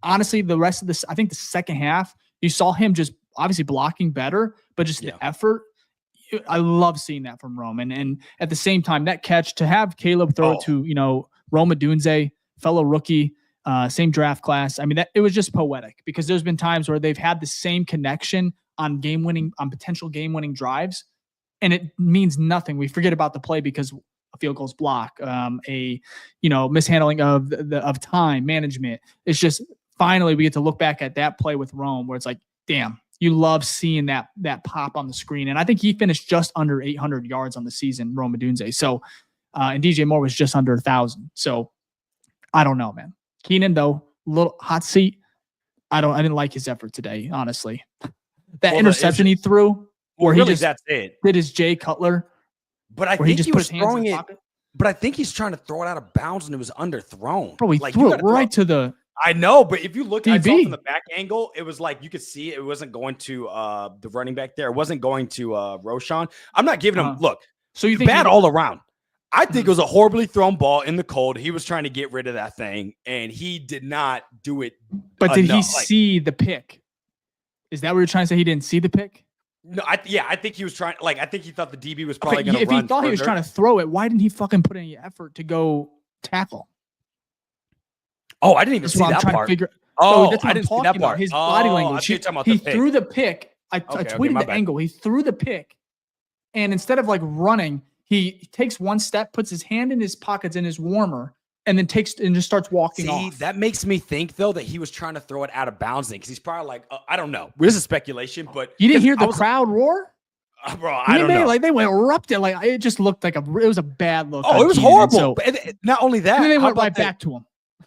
Honestly, the rest of this, I think the second half, you saw him just obviously blocking better, but just the effort. I love seeing that from Rome. And at the same time, that catch to have Caleb throw it to, Rome Odunze, fellow rookie, same draft class. I mean, it was just poetic because there's been times where they've had the same connection on potential game-winning drives, and it means nothing. We forget about the play because a field goals block, mishandling of time management. It's just finally we get to look back at that play with Rome where it's like, damn, you love seeing that pop on the screen. And I think he finished just under 800 yards on the season, Rome Odunze. So, and DJ Moore was just under 1,000. So I don't know, man. Keenan, though, little hot seat. I didn't like his effort today, honestly. That interception he threw, where really, he just that's it. did his Jay Cutler. But I think he was throwing it. But I think he's trying to throw it out of bounds and it was underthrown. Bro, he threw it right to the. I know, but if you look at it from the back angle, it was like you could see it wasn't going to the running back there. It wasn't going to Roshan. I'm not giving him look. So you think bad all around. I think it was a horribly thrown ball in the cold. He was trying to get rid of that thing, and he did not do it. But did he see the pick? Is that what you're trying to say? He didn't see the pick? No, I think he was trying. I think he thought the DB was probably going to run. If he thought he was trying to throw it, why didn't he fucking put any effort to go tackle? Oh, I didn't even see that part. I didn't see that part. His body language. He threw the pick. I tweeted the angle. He threw the pick, and instead of like running, he takes one step, puts his hand in his pockets in his warmer, and then just starts walking off. That makes me think though that he was trying to throw it out of bounds because he's probably like, I don't know. This is speculation, but you didn't hear the crowd roar. Bro, I don't know. Like they went erupted. Like it just looked like it was a bad look. Oh, it was horrible. So, not only that, and then they went right back to him.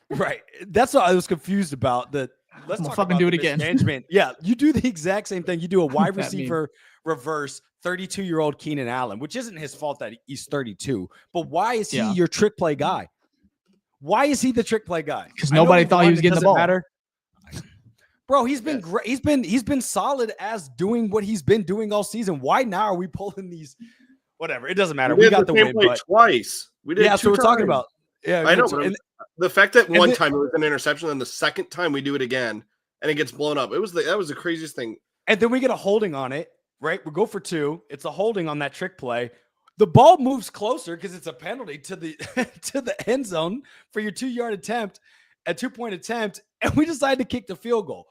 Right. That's what I was confused about. Let's talk fucking about do it again. Management. Yeah, you do the exact same thing. You do a wide receiver reverse 32-year-old Keenan Allen, which isn't his fault that he's 32. But why is he your trick play guy? Why is he the trick play guy? Because nobody thought he was getting the ball. Matter. Bro, he's been great. He's been solid as doing what he's been doing all season. Why now are we pulling these? Whatever. It doesn't matter. We got the win. But twice. We did. Yeah, so we're talking about. Yeah, I know. The fact that one time it was an interception, and the second time we do it again, and it gets blown up. That was the craziest thing. And then we get a holding on it, right? We go for 2. It's a holding on that trick play. The ball moves closer because it's a penalty to the to the end zone for your 2-yard attempt, a 2-point attempt, and we decide to kick the field goal.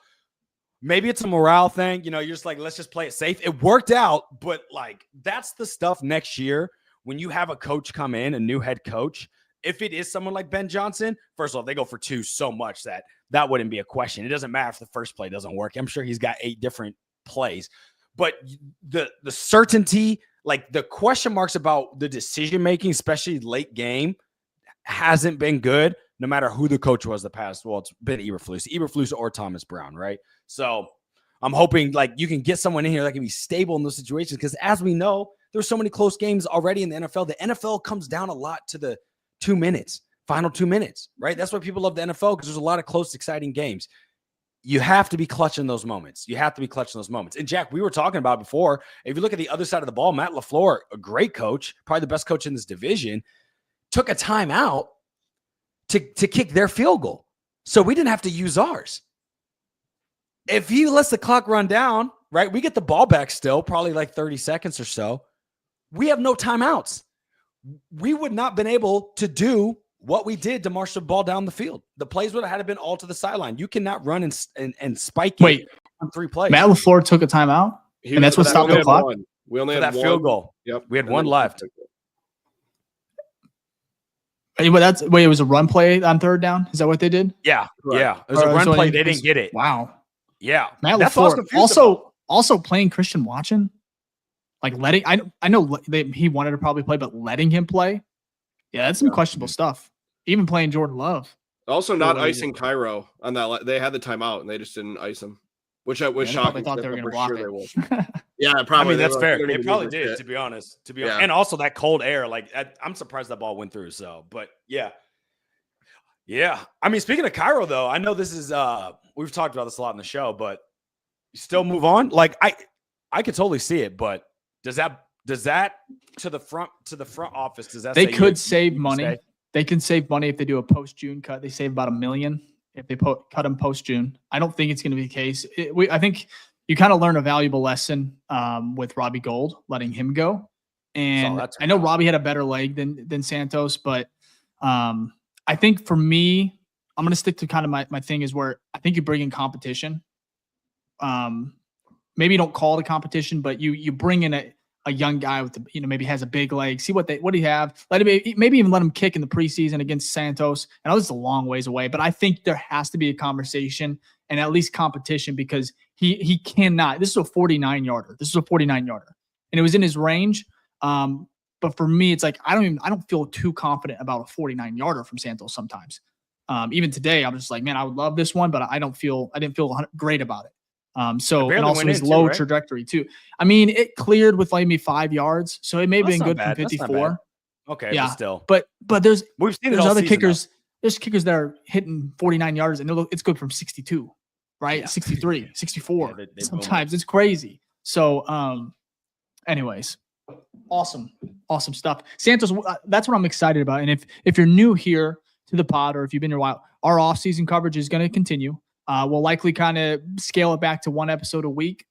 Maybe it's a morale thing. You're just like, let's just play it safe. It worked out, but like that's the stuff next year when you have a coach come in, a new head coach. If it is someone like Ben Johnson, first of all, they go for 2 so much that wouldn't be a question. It doesn't matter if the first play doesn't work. I'm sure he's got 8 different plays. But the certainty, like the question marks about the decision-making, especially late game, hasn't been good no matter who the coach was the past. Well, it's been Eberflus or Thomas Brown, right? So I'm hoping like you can get someone in here that can be stable in those situations because as we know, there's so many close games already in the NFL. The NFL comes down a lot to the 2 minutes, final 2 minutes, right? That's why people love the NFL because there's a lot of close, exciting games. You have to be clutching those moments. And Jack, we were talking about before, if you look at the other side of the ball, Matt LaFleur, a great coach, probably the best coach in this division, took a timeout to kick their field goal. So we didn't have to use ours. If he lets the clock run down, right, we get the ball back still, probably like 30 seconds or so. We have no timeouts. We would not have been able to do what we did to march the ball down the field. The plays would have had to been all to the sideline. You cannot run and spike it on 3 plays. Matt LaFleur took a timeout, and that's what stopped the clock? We only had that one field goal. Yep. We had one left. It was a run play on 3rd down? Is that what they did? Yeah. Right. Yeah. It was a run play. They didn't get it. Wow. Yeah. Matt LaFleur also playing Christian Watson. Like letting, I know he wanted to probably play, but letting him play, that's some questionable stuff. Even playing Jordan Love. Also, not icing Cairo on that. They had the timeout and they just didn't ice him, which I was shocking. Thought they were going to block it. Yeah, probably. I mean, that's fair. They probably did, to be honest. And also that cold air. Like I'm surprised that ball went through. So, but yeah. I mean, speaking of Cairo, though, I know this is we've talked about this a lot in the show, but you still move on. Like I could totally see it, but. Does that to the front office? Does that they could save money? Stay? They can save money if they do a post-June cut. They save about $1 million if they cut them post-June. I don't think it's going to be the case. I think you kind of learn a valuable lesson with Robbie Gould, letting him go. And I know Robbie had a better leg than Santos, but I think for me, I'm going to stick to kind of my thing is where I think you bring in competition. Maybe you don't call it a competition, but you bring in a young guy with maybe has a big leg. See what do you have? Maybe even let him kick in the preseason against Santos. I know this is a long ways away, but I think there has to be a conversation and at least competition because he cannot. This is a 49-yarder. And it was in his range. But for me, it's like I don't feel too confident about a 49-yarder from Santos sometimes. Even today, I'm just like, man, I would love this one, but I didn't feel great about it. And also his low trajectory too. I mean, it cleared with maybe 5 yards, so it may have been good from 54. Okay, yeah, but still. But there's other kickers. Though. There's kickers that are hitting 49 yards and it's good from 62, right? Yeah. 63, 64. Yeah, they sometimes it's crazy. So, anyways, awesome stuff. Santos, that's what I'm excited about. And if you're new here to the pod or if you've been here a while, our off-season coverage is going to continue. We'll likely kind of scale it back to one episode a week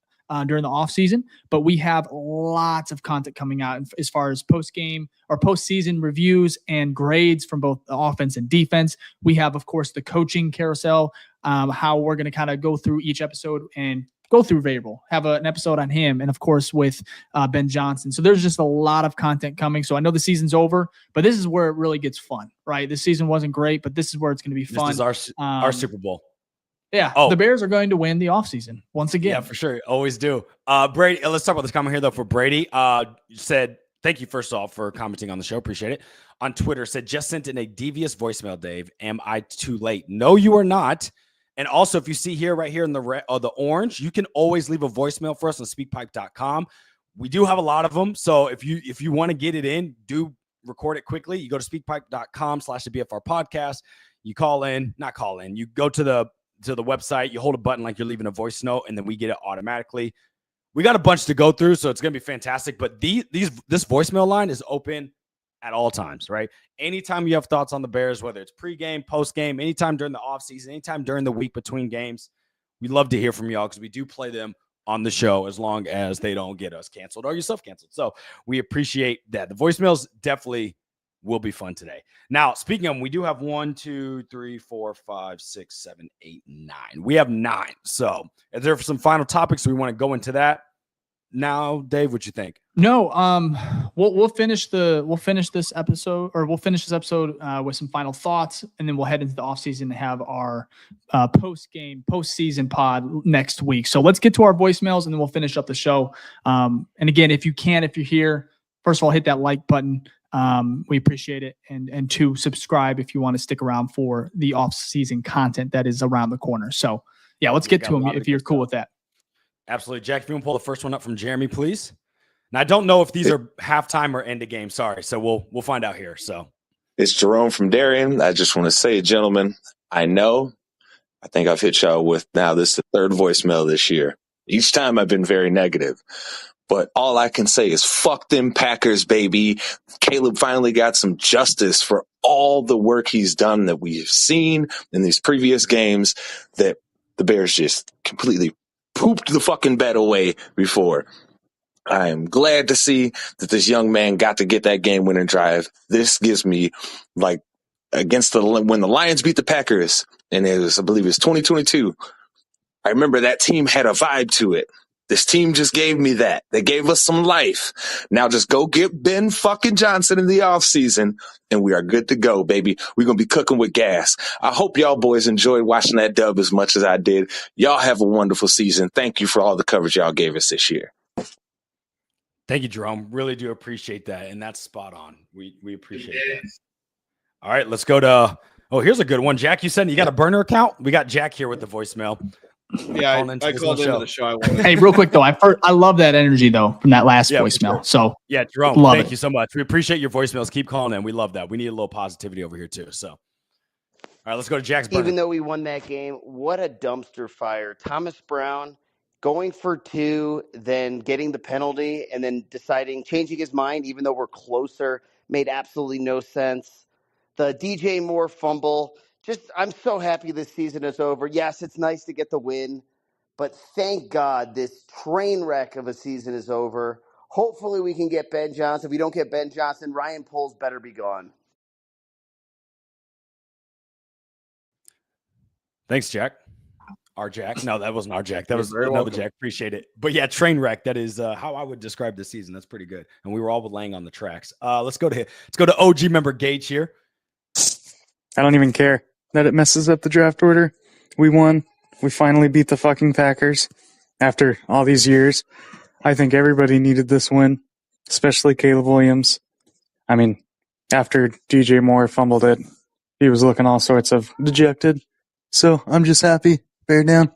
during the off season, but we have lots of content coming out as far as post-game or post-season reviews and grades from both the offense and defense. We have, of course, the coaching carousel, how we're going to kind of go through each episode and go through Vrabel, have an episode on him, and of course with Ben Johnson. So there's just a lot of content coming. So I know the season's over, but this is where it really gets fun, right? This season wasn't great, but this is where it's going to be fun. This is our Super Bowl. Yeah, the Bears are going to win the offseason once again. Yeah, for sure. Always do. Brady, let's talk about this comment here, though, for Brady. Said, thank you, first off, for commenting on the show. Appreciate it. On Twitter, said, just sent in a devious voicemail, Dave. Am I too late? No, you are not. And also, if you see here, right here in the orange, you can always leave a voicemail for us on speakpipe.com. We do have a lot of them. So if you want to get it in, do record it quickly. You go to speakpipe.com/the BFR podcast. You you go to the website, you hold a button like you're leaving a voice note, and then we get it automatically. We got a bunch to go through, so it's going to be fantastic. But this voicemail line is open at all times, right? Anytime you have thoughts on the Bears, whether it's pregame, postgame, anytime during the offseason, anytime during the week between games, we'd love to hear from y'all because we do play them on the show as long as they don't get us canceled or yourself canceled. So we appreciate that. The voicemails definitely will be fun today. Now, speaking of them, we do have 1, 2, 3, 4, 5, 6, 7, 8, 9. We have 9. So is there some final topics we want to go into that now, Dave? What you think? No, we'll finish this episode with some final thoughts, and then we'll head into the offseason and have our postseason pod next week. So let's get to our voicemails, and then we'll finish up the show. And again, if you're here, first of all, hit that like button. We appreciate it. And 2, subscribe if you want to stick around for the off-season content that is around the corner. So yeah, let's get to them if you're cool with that. Absolutely. Jack, if you want to pull the first one up from Jeremy, please. Now, I don't know if these are halftime or end of game. Sorry. So we'll find out here. So it's Jerome from Darien. I just want to say, gentlemen, I think I've hit y'all with now this is the 3rd voicemail this year. Each time I've been very negative. But all I can say is fuck them Packers, baby. Caleb finally got some justice for all the work he's done that we've seen in these previous games that the Bears just completely pooped the fucking bed away before. I am glad to see that this young man got to get that game-winning drive. This gives me, like, when the Lions beat the Packers, and I believe it was 2022, I remember that team had a vibe to it. This team just gave me that. They gave us some life. Now just go get Ben fucking Johnson in the offseason, and we are good to go, baby. We're going to be cooking with gas. I hope y'all boys enjoyed watching that dub as much as I did. Y'all have a wonderful season. Thank you for all the coverage y'all gave us this year. Thank you, Jerome. Really do appreciate that, and that's spot on. We appreciate that. All right, let's go to – here's a good one. Jack, you said you got a burner account? We got Jack here with the voicemail. Yeah, I called into the show. Hey, real quick though, I love that energy though from that last voicemail. Sure. So yeah, Jerome, thank you so much. We appreciate your voicemails. Keep calling in. We love that. We need a little positivity over here too. So, all right, let's go to Jack's burner. Even though we won that game, what a dumpster fire! Thomas Brown going for 2, then getting the penalty, and then changing his mind, even though we're closer, made absolutely no sense. The DJ Moore fumble. I'm so happy this season is over. Yes, it's nice to get the win, but thank God this train wreck of a season is over. Hopefully we can get Ben Johnson. If we don't get Ben Johnson, Ryan Poles better be gone. Thanks, Jack. Our Jack. No, that wasn't our Jack. That You're was very another welcome. Jack. Appreciate it. But yeah, train wreck. That is how I would describe the season. That's pretty good. And we were all laying on the tracks. Let's go to OG member Gage here. I don't even care that it messes up the draft order. We won. We finally beat the fucking Packers after all these years. I think everybody needed this win, especially Caleb Williams. I mean, after DJ Moore fumbled it, he was looking all sorts of dejected. So I'm just happy. Bear down.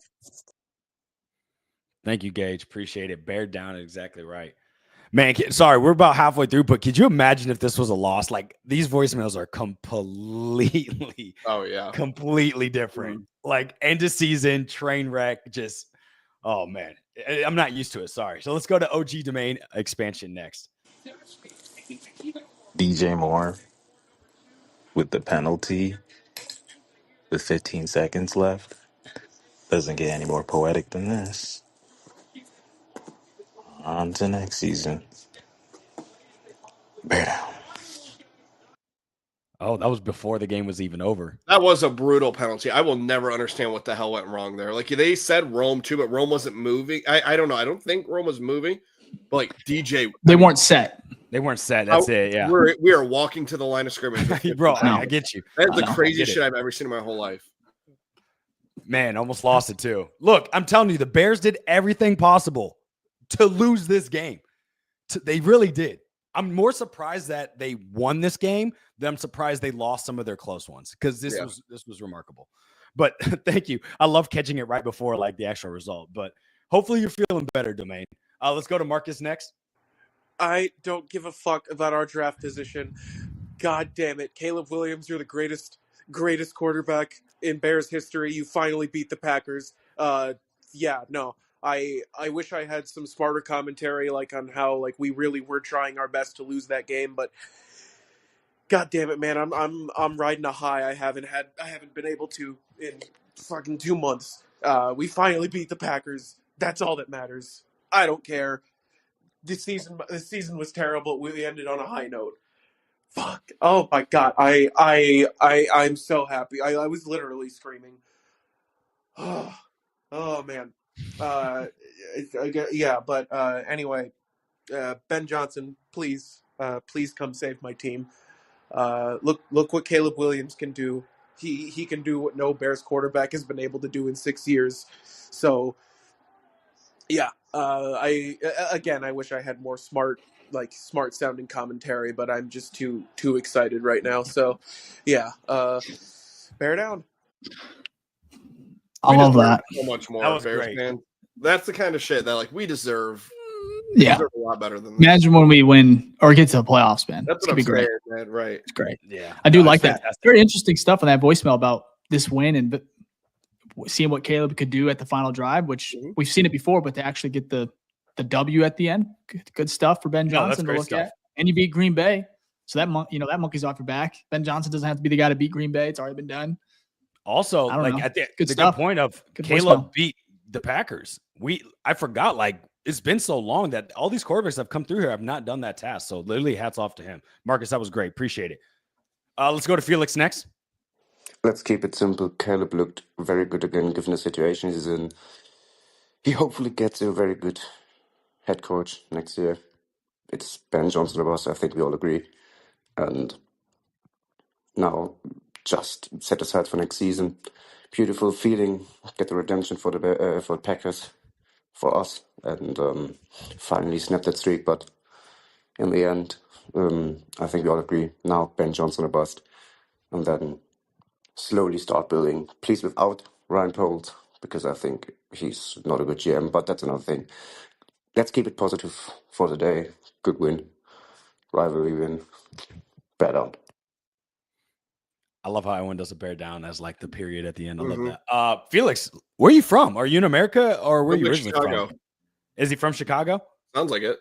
Thank you, Gage. Appreciate it. Bear down. Exactly right. Man, sorry, we're about halfway through, but could you imagine if this was a loss? Like, these voicemails are completely different. Like, end of season, train wreck, just, oh, man. I'm not used to it. Sorry. So let's go to OG domain expansion next. DJ Moore with the penalty with 15 seconds left. Doesn't get any more poetic than this. On to next season. Bear down. Oh, that was before the game was even over. That was a brutal penalty. I will never understand what the hell went wrong there. Like, they said Rome too, but Rome wasn't moving. I don't know. I don't think Rome was moving. But like DJ, They weren't set. They weren't set. That's it. Yeah. We are walking to the line of scrimmage. Bro, I get you. That's the craziest shit I've ever seen in my whole life. Man, almost lost it too. Look, I'm telling you, the Bears did everything possible to lose this game. They really did. I'm more surprised that they won this game than I'm surprised they lost some of their close ones, because this was remarkable. But thank you. I love catching it right before like the actual result. But hopefully you're feeling better, Domain. Let's go to Marcus next. I don't give a fuck about our draft position. God damn it. Caleb Williams, you're the greatest quarterback in Bears history. You finally beat the Packers. I wish I had some smarter commentary like on how like we really were trying our best to lose that game, but God damn it, man. I'm riding a high I haven't been able to in fucking 2 months. We finally beat the Packers. That's all that matters. I don't care. This season was terrible. We ended on a high note. Fuck. Oh my god. I'm so happy. I was literally screaming. Oh man. Anyway, Ben Johnson, please come save my team. Look what Caleb Williams can do. He can do what no Bears quarterback has been able to do in 6 years. So yeah, I wish I had more smart sounding commentary, but I'm just too excited right now. So yeah, bear down. I love that. So much more. That was Bears great. fan. That's the kind of shit that like we deserve. Yeah. We deserve a lot better than that. Imagine when we win or get to the playoffs, man. That's It's what gonna I'm be saying, great. man. Right. It's great. Yeah. I do like it's that. fantastic. Very interesting stuff on that voicemail about this win and seeing what Caleb could do at the final drive, which we've seen it before, but to actually get the W at the end, good stuff for Ben No, that's Johnson to great look stuff. at. And you beat Green Bay. So that monkey's off your back. Ben Johnson doesn't have to be the guy to beat Green Bay. It's already been done. Also, I don't like know. at the Good good stuff. point of Good Caleb voicemail. beat the Packers. I forgot, like it's been so long that all these quarterbacks that have come through here have not done that task. So literally hats off to him. Marcus, that was great. Appreciate it. Let's go to Felix next. Let's keep it simple. Caleb looked very good again, given the situation he's in. He hopefully gets a very good head coach next year. It's Ben Johnson, the boss. I think we all agree. And now, just set aside for next season. Beautiful feeling. Get the redemption for the Packers, for us, and finally snap that streak. But in the end, I think we all agree. Now Ben Johnson a bust, and then slowly start building. Please without Ryan Poles, because I think he's not a good GM. But that's another thing. Let's keep it positive for the day. Good win, rivalry win. Bear down. I love how everyone does a bear down as like the period at the end. I love that. Felix, where are you from? Are you in America or where are you originally Chicago. from? Is he from Chicago? Sounds like it.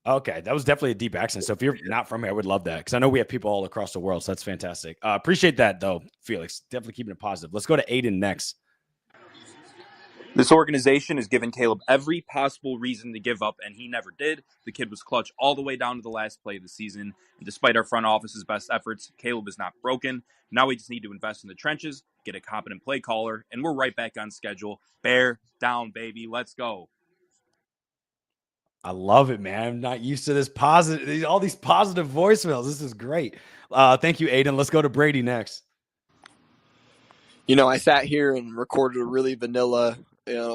Okay, that was definitely a deep accent. So if you're not from here, I would love that because I know we have people all across the world. So that's fantastic. Appreciate that though, Felix. Definitely keeping it positive. Let's go to Aiden next. This organization has given Caleb every possible reason to give up, and he never did. The kid was clutch all the way down to the last play of the season. And despite our front office's best efforts, Caleb is not broken. Now we just need to invest in the trenches, get a competent play caller, and we're right back on schedule. Bear down, baby. Let's go. I love it, man. I'm not used to this positive, all these positive voicemails. This is great. Thank you, Aiden. Let's go to Brady next. You know, I sat here and recorded a really vanilla, hey,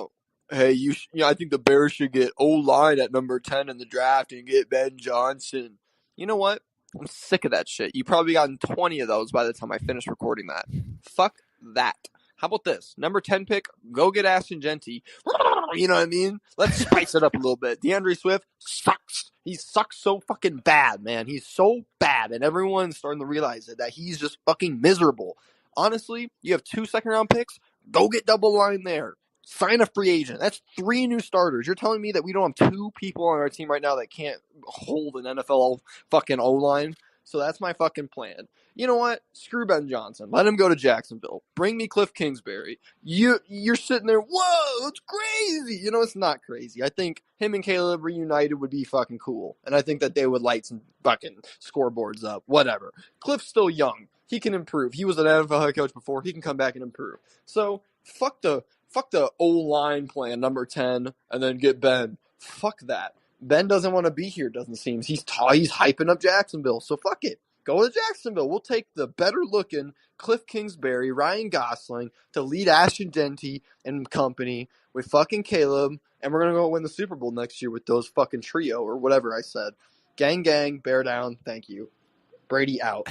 I think the Bears should get O-line at number 10 in the draft and get Ben Johnson. You know what? I'm sick of that shit. You probably gotten 20 of those by the time I finish recording that. Fuck that. How about this? Number 10 pick, go get Ashton Genty. You know what I mean? Let's spice it up a little bit. DeAndre Swift sucks. He sucks so fucking bad, man. He's so bad, and everyone's starting to realize that he's just fucking miserable. Honestly, you have 2 second-round picks. Go get double line there. Sign a free agent. That's 3 new starters. You're telling me that we don't have 2 people on our team right now that can't hold an NFL fucking O-line? So that's my fucking plan. You know what? Screw Ben Johnson. Let him go to Jacksonville. Bring me Cliff Kingsbury. You're sitting there, whoa, it's crazy. You know, it's not crazy. I think him and Caleb reunited would be fucking cool. And I think that they would light some fucking scoreboards up. Whatever. Cliff's still young. He can improve. He was an NFL head coach before. He can come back and improve. So fuck the O-line plan, number 10, and then get Ben. Fuck that. Ben doesn't want to be here, doesn't seem. He's hyping up Jacksonville. So fuck it. Go to Jacksonville. We'll take the better-looking Cliff Kingsbury, Ryan Gosling to lead Ashton Genty and company with fucking Caleb, and we're going to go win the Super Bowl next year with those fucking trio or whatever I said. Gang, gang, bear down. Thank you. Brady out.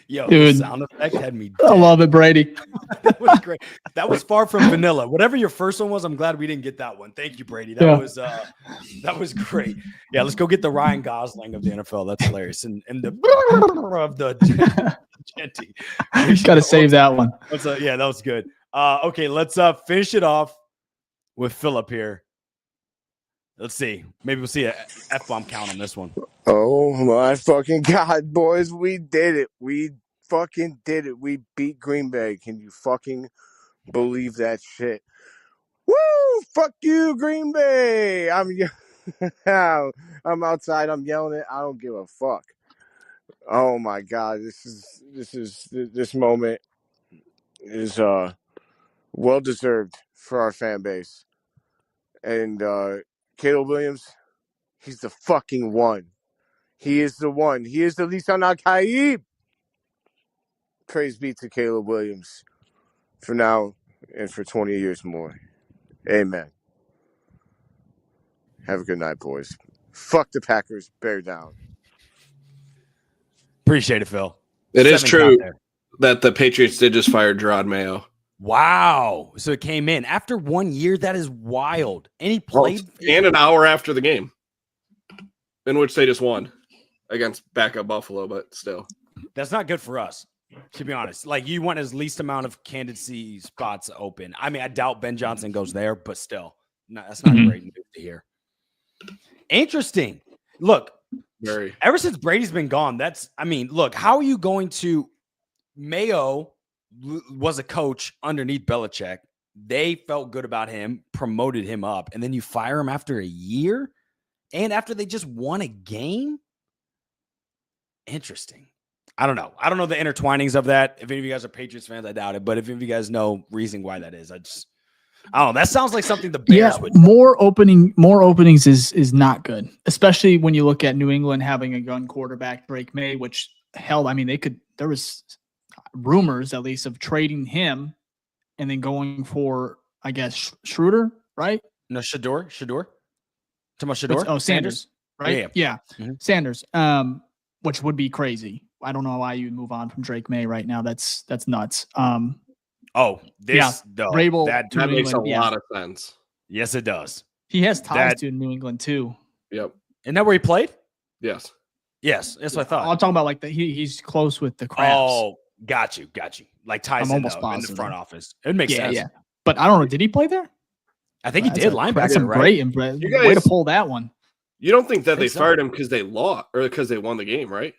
Yo, dude, the sound effect had me dead. I love it, Brady. That was great. That was far from vanilla. Whatever your first one was, I'm glad we didn't get that one. Thank you, Brady. That was great. Yeah, let's go get the Ryan Gosling of the NFL. That's hilarious. And the of the Genty. You got to save that one. Yeah, that was good. Okay, let's finish it off with Philip here. Let's see. Maybe we'll see a F-bomb count on this one. Oh my fucking God, boys. We did it. We fucking did it. We beat Green Bay. Can you fucking believe that shit? Woo! Fuck you, Green Bay. I'm outside. I'm yelling it. I don't give a fuck. Oh my God. This moment is well deserved for our fan base. And Caleb Williams, he's the fucking one. He is the one. He is the Lisan Al-Kaib. Praise be to Caleb Williams for now and for 20 years more. Amen. Have a good night, boys. Fuck the Packers. Bear down. Appreciate it, Phil. It is true that the Patriots did just fire Gerard Mayo. Wow. So it came in after 1 year. That is wild. And he played. And an hour after the game, in which they just won against backup Buffalo, but still. That's not good for us, to be honest. Like, you want as least amount of candidacy spots open. I mean, I doubt Ben Johnson goes there, but still. No, that's not great news to hear. Interesting. Look, ever since Brady's been gone, look, how are you going to – Mayo was a coach underneath Belichick. They felt good about him, promoted him up, and then you fire him after a year and after they just won a game? Interesting. I don't know. I don't know the intertwinings of that. If any of you guys are Patriots fans, I doubt it. But if any of you guys know reason why that is, I don't know. That sounds like something the Bears would do. More openings is not good, especially when you look at New England having a gun quarterback, Drake May, which hell, I mean, there was rumors at least of trading him and then going for, I guess, Schroeder, right? No, Shador. Talking about Shador? Oh, Sanders, right? Yeah. Mm-hmm. Sanders, which would be crazy. I don't know why you would move on from Drake May right now. That's nuts. Rabel that makes a lot of sense. Yes, it does. He has ties to New England too. Yep. Isn't that where he played? Yes. Yes, that's what I thought. I'm talking about like he's close with the Crabs. Oh, got you. Like ties in the front office. It makes sense. Yeah. But I don't know. Did he play there? I think he did. Linebacker, that's a great way to pull that one. You don't think that they fired him because they lost or because they won the game, right?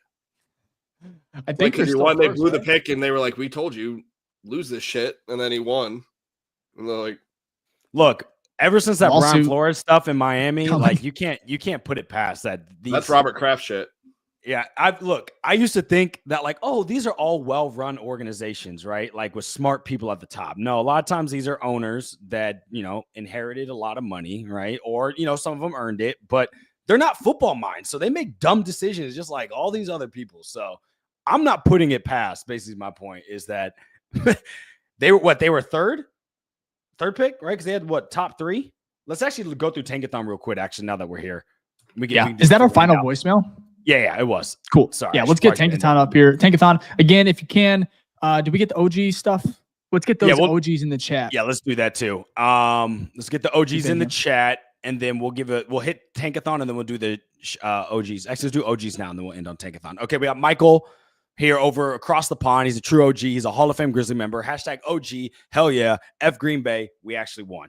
I think because he won, they blew the pick, and they were like, "We told you, lose this shit," and then he won. And they're like, look, ever since that Brian Lawsuit. Flores stuff in Miami, Coming. like you can't put it past that. that's Robert Kraft shit. Yeah, I used to think that like, oh, these are all well-run organizations, right? Like with smart people at the top. No, a lot of times these are owners that, inherited a lot of money, right? Or, some of them earned it, but they're not football minds. So they make dumb decisions just like all these other people. So I'm not putting it past. Basically, my point is that they were third pick, right? Because they had top 3. Let's actually go through Tankathon real quick, actually, now that we're here. We can Is that our final voicemail? Yeah, it was. Cool. Sorry. Yeah, let's get Tankathon up here. Tankathon, again, if you can. Did we get the OG stuff? Let's get those OGs in the chat. Yeah, let's do that too. Let's get the OGs in the chat, and then we'll hit Tankathon, and then we'll do the OGs. Actually, let's do OGs now, and then we'll end on Tankathon. Okay, we got Michael here over across the pond. He's a true OG. He's a Hall of Fame Grizzly member. #OG. Hell yeah. F Green Bay. We actually won.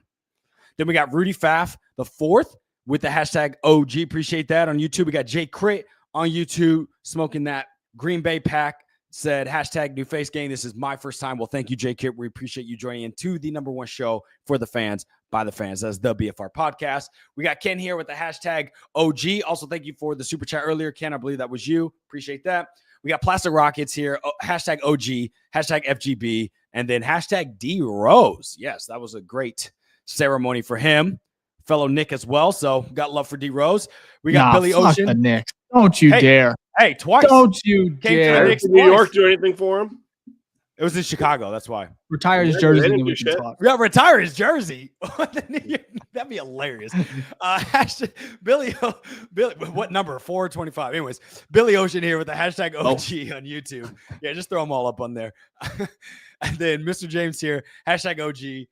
Then we got Rudy Pfaff, the 4th, with the #OG. Appreciate that on YouTube. We got Jay Crit on YouTube smoking that Green Bay pack. Said #new face gang. This is my first time. Well, thank you, Jay Crit. We appreciate you joining into the #1 show for the fans by the fans. That's the BFR podcast. We got Ken here with the #OG. Also, thank you for the super chat earlier, Ken. I believe that was you. Appreciate that. We got Plastic Rockets here. #OG, #FGB, and then #D Rose. Yes, that was a great ceremony for him. Fellow Nick as well. So got love for D Rose. We got Billy Ocean. The Nick. Don't you dare. Hey, twice. Don't you dare. Did New York do anything for him? It was in Chicago. That's why. Retire his jersey. And we can talk. Yeah, retire his jersey. That'd be hilarious. Billy, what number? 425. Anyways, Billy Ocean here with the #OG on YouTube. Yeah, just throw them all up on there. And then Mr. James here, #OG,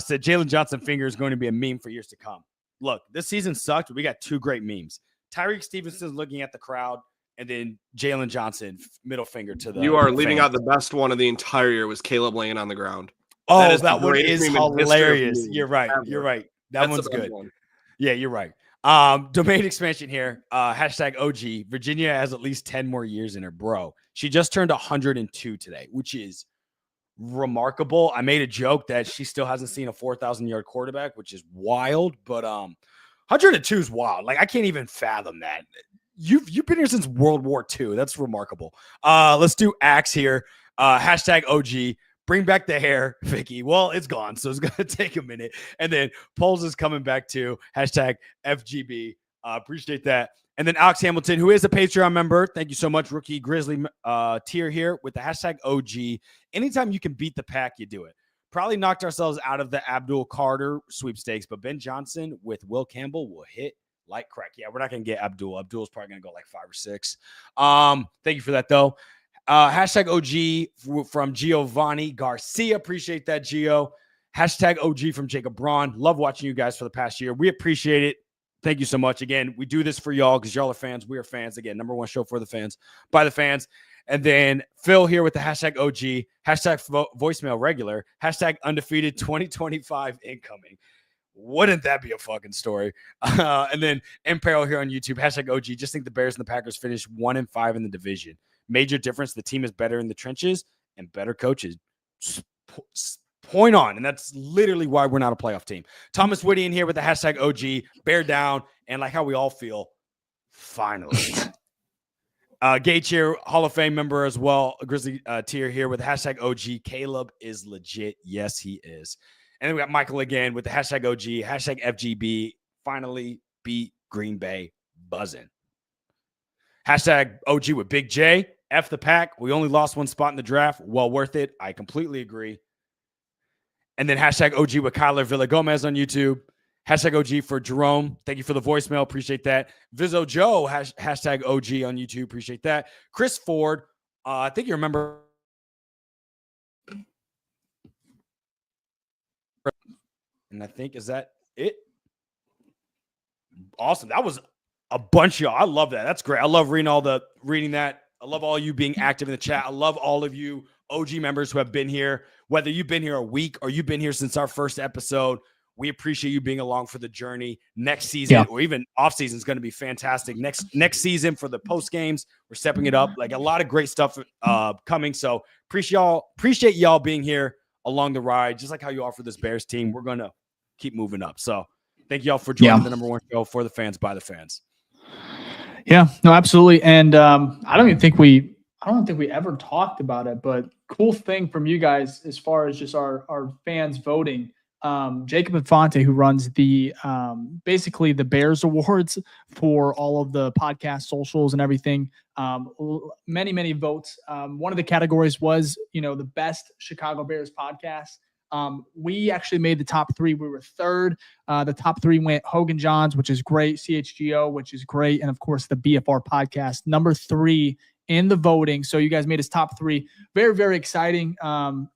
said Jalen Johnson finger is going to be a meme for years to come. Look, this season sucked, but we got 2 great memes. Tyreek Stevenson's looking at the crowd, and then Jalen Johnson, middle finger to the. You are leaving out the best one of the entire year was Caleb laying on the ground. Oh, that one is hilarious. You're right. You're right. That one's good. Yeah, you're right. Domain expansion here. #OG. Virginia has at least 10 more years in her, bro. She just turned 102 today, which is remarkable. I made a joke that she still hasn't seen a 4,000-yard quarterback, which is wild, but 102 is wild. Like, I can't even fathom that. You've been here since World War II. That's remarkable. Let's do Axe here. #OG. Bring back the hair, Ficky. Well, it's gone, so it's going to take a minute. And then Poles is coming back too. #FGB. Appreciate that. And then Alex Hamilton, who is a Patreon member. Thank you so much, Rookie Grizzly tier here with the #OG. Anytime you can beat the pack, you do it. Probably knocked ourselves out of the Abdul Carter sweepstakes, but Ben Johnson with Will Campbell will hit like crack. Yeah, we're not going to get Abdul. Abdul's probably going to go like 5 or 6. Thank you for that, though. #OG from Giovanni Garcia. Appreciate that, Gio. #OG from Jacob Braun. Love watching you guys for the past year. We appreciate it. Thank you so much. Again, we do this for y'all because y'all are fans. We are fans. Again, #1 show for the fans, by the fans. And then Phil here with the #OG, voicemail regular, #undefeated 2025 incoming. Wouldn't that be a fucking story? And then Imperial here on YouTube, #OG. Just think the Bears and the Packers finished 1-5 in the division. Major difference. The team is better in the trenches and better coaches. Point on. And that's literally why we're not a playoff team. Thomas Whitty in here with the #OG, bear down, and like how we all feel, finally. Gage here, Hall of Fame member as well, Grizzly tier here with the #OG. Caleb is legit. Yes, he is. And then we got Michael again with the #OG, #FGB. Finally beat Green Bay buzzing. #OG with Big J. F the pack. We only lost 1 spot in the draft. Well worth it. I completely agree. And then #OG with Kyler Villagomez on YouTube. #OG for Jerome. Thank you for the voicemail. Appreciate that. Vizzo Joe, #OG on YouTube. Appreciate that. Chris Ford. I think you remember. And I think, is that it? Awesome. That was a bunch of y'all. I love that. That's great. I love reading that. I love all you being active in the chat. I love all of you OG members who have been here, whether you've been here a week or you've been here since our first episode. We appreciate you being along for the journey. Next season or even off season is going to be fantastic. Next season for the post games, we're stepping it up. Like a lot of great stuff coming. So appreciate y'all being here along the ride, just like how you are for this Bears team. We're going to keep moving up. So thank you all for joining the number one show for the fans by the fans. Yeah, no, absolutely. And I don't think we ever talked about it, but cool thing from you guys as far as just our fans voting. Jacob Infante, who runs the basically the Bears Awards for all of the podcast socials and everything. Many votes. One of the categories was, the best Chicago Bears podcast. We actually made the top 3. We were third. The top 3 went Hogan Johns, which is great. CHGO, which is great. And of course the BFR podcast, number 3 in the voting. So you guys made us top 3. Very, very exciting.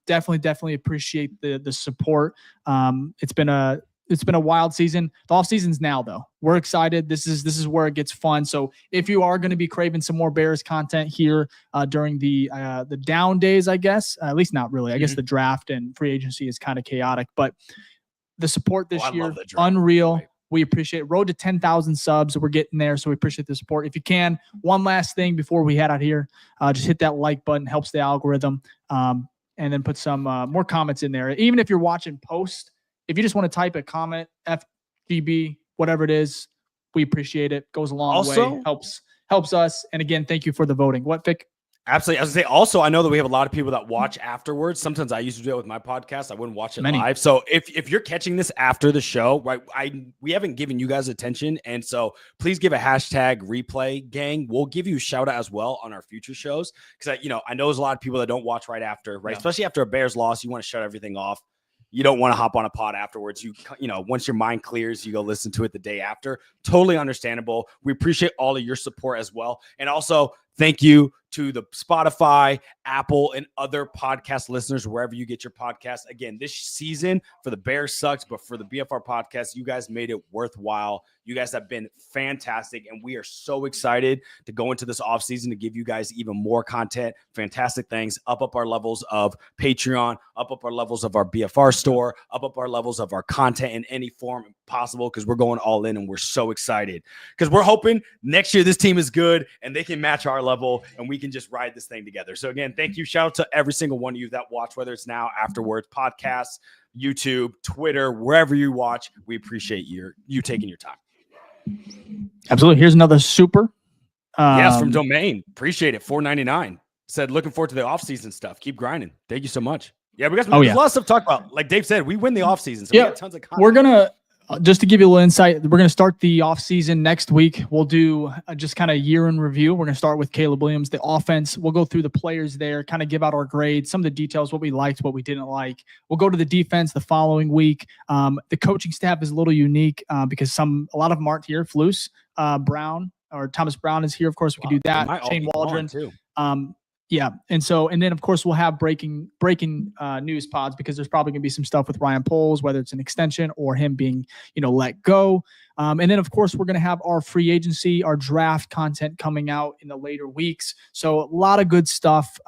Definitely appreciate the support. It's been a wild season. The off season's now though. We're excited. This is where it gets fun. So if you are going to be craving some more Bears content here during the down days, I guess, at least not really. I guess the draft and free agency is kind of chaotic, but the support this year, unreal. We appreciate it. Road to 10,000 subs. We're getting there, so we appreciate the support. If you can, one last thing before we head out here, just hit that like button. Helps the algorithm. And then put some more comments in there. Even if you're watching post, if you just want to type a comment, FGB, whatever it is, we appreciate it. Goes a long way. Helps us. And again, thank you for the voting. What, Vic? Absolutely. I was going to say, also, I know that we have a lot of people that watch afterwards. Sometimes I used to do it with my podcast. I wouldn't watch it live. So if you're catching this after the show, right, we haven't given you guys attention. And so please give a hashtag replay, gang. We'll give you a shout out as well on our future shows. Because, I know there's a lot of people that don't watch right after, right? Yeah. Especially after a Bears loss, you want to shut everything off. You don't want to hop on a pod afterwards. You once your mind clears, you go listen to it the day after. Totally understandable. We appreciate all of your support as well. And also, thank you to the Spotify, Apple, and other podcast listeners, wherever you get your podcasts. Again, this season for the Bears sucks, but for the BFR podcast, you guys made it worthwhile. You guys have been fantastic, and we are so excited to go into this offseason to give you guys even more content, fantastic things, up our levels of Patreon, up our levels of our BFR store, up our levels of our content in any form possible, because we're going all in, and we're so excited because we're hoping next year this team is good and they can match our level and we can just ride this thing together. So again, thank you. Shout out to every single one of you that watch, whether it's now, afterwards, podcasts, YouTube, Twitter, wherever you watch. We appreciate you taking your time. Absolutely. Here's another super. Yes, from Domain. Appreciate it. $4.99. Said, looking forward to the offseason stuff. Keep grinding. Thank you so much. Yeah, there's a lot of stuff to talk about. Like Dave said, we win the offseason. So we got tons of content. We're going to, just to give you a little insight, we're going to start the offseason next week. We'll do just kind of year in review. We're going to start with Caleb Williams, the offense. We'll go through the players there, kind of give out our grades, some of the details, what we liked, what we didn't like. We'll go to the defense the following week. The coaching staff is a little unique because a lot of them aren't here. Flus, Brown, or Thomas Brown is here. Of course, we can do that. Shane Waldron too. Yeah. And then of course we'll have breaking news pods, because there's probably gonna be some stuff with Ryan Poles, whether it's an extension or him being, let go. And then of course we're going to have our free agency, our draft content coming out in the later weeks. So a lot of good stuff.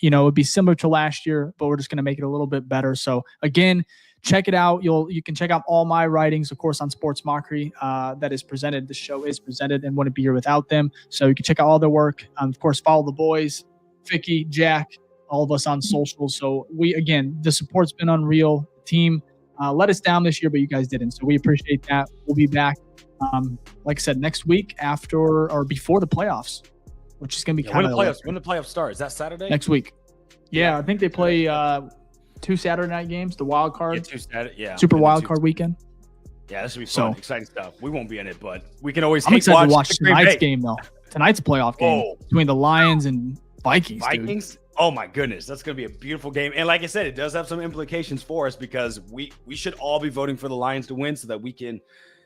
It'd be similar to last year, but we're just going to make it a little bit better. So again, check it out. You can check out all my writings, of course, on Sports Mockery that is presented. The show is presented and wouldn't be here without them. So you can check out all their work. Of course, follow the boys, Ficky, Jack, all of us on social. So the support's been unreal. The team let us down this year, but you guys didn't. So we appreciate that. We'll be back, like I said, next week after or before the playoffs, which is going to be kind of when the playoffs start. Is that Saturday? Next week. Yeah, I think they play 2 Saturday night games, the wild card. Super wild card weekend. Yeah, this should be fun. Exciting stuff. We won't be in it, but we can always. I'm excited to watch tonight's game though. Tonight's a playoff game between the Lions and Vikings. Dude. Oh my goodness, that's going to be a beautiful game. And like I said, it does have some implications for us, because we should all be voting for the Lions to win so that we can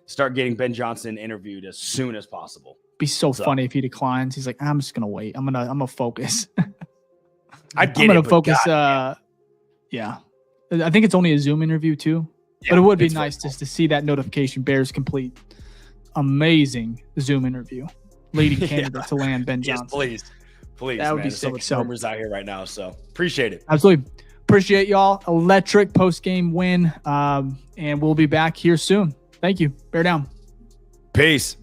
start getting Ben Johnson interviewed as soon as possible. Be so funny if he declines. He's like, I'm just gonna wait. I'm gonna focus. I'm gonna focus. Yeah, I think it's only a Zoom interview too, but it would be nice just to see that notification. Bears complete. Amazing Zoom interview. Leading candidate to land Ben Johnson. Yes, please. That would be so much rumors out here right now. So appreciate it. Absolutely. Appreciate y'all. Electric post-game win. And we'll be back here soon. Thank you. Bear down. Peace.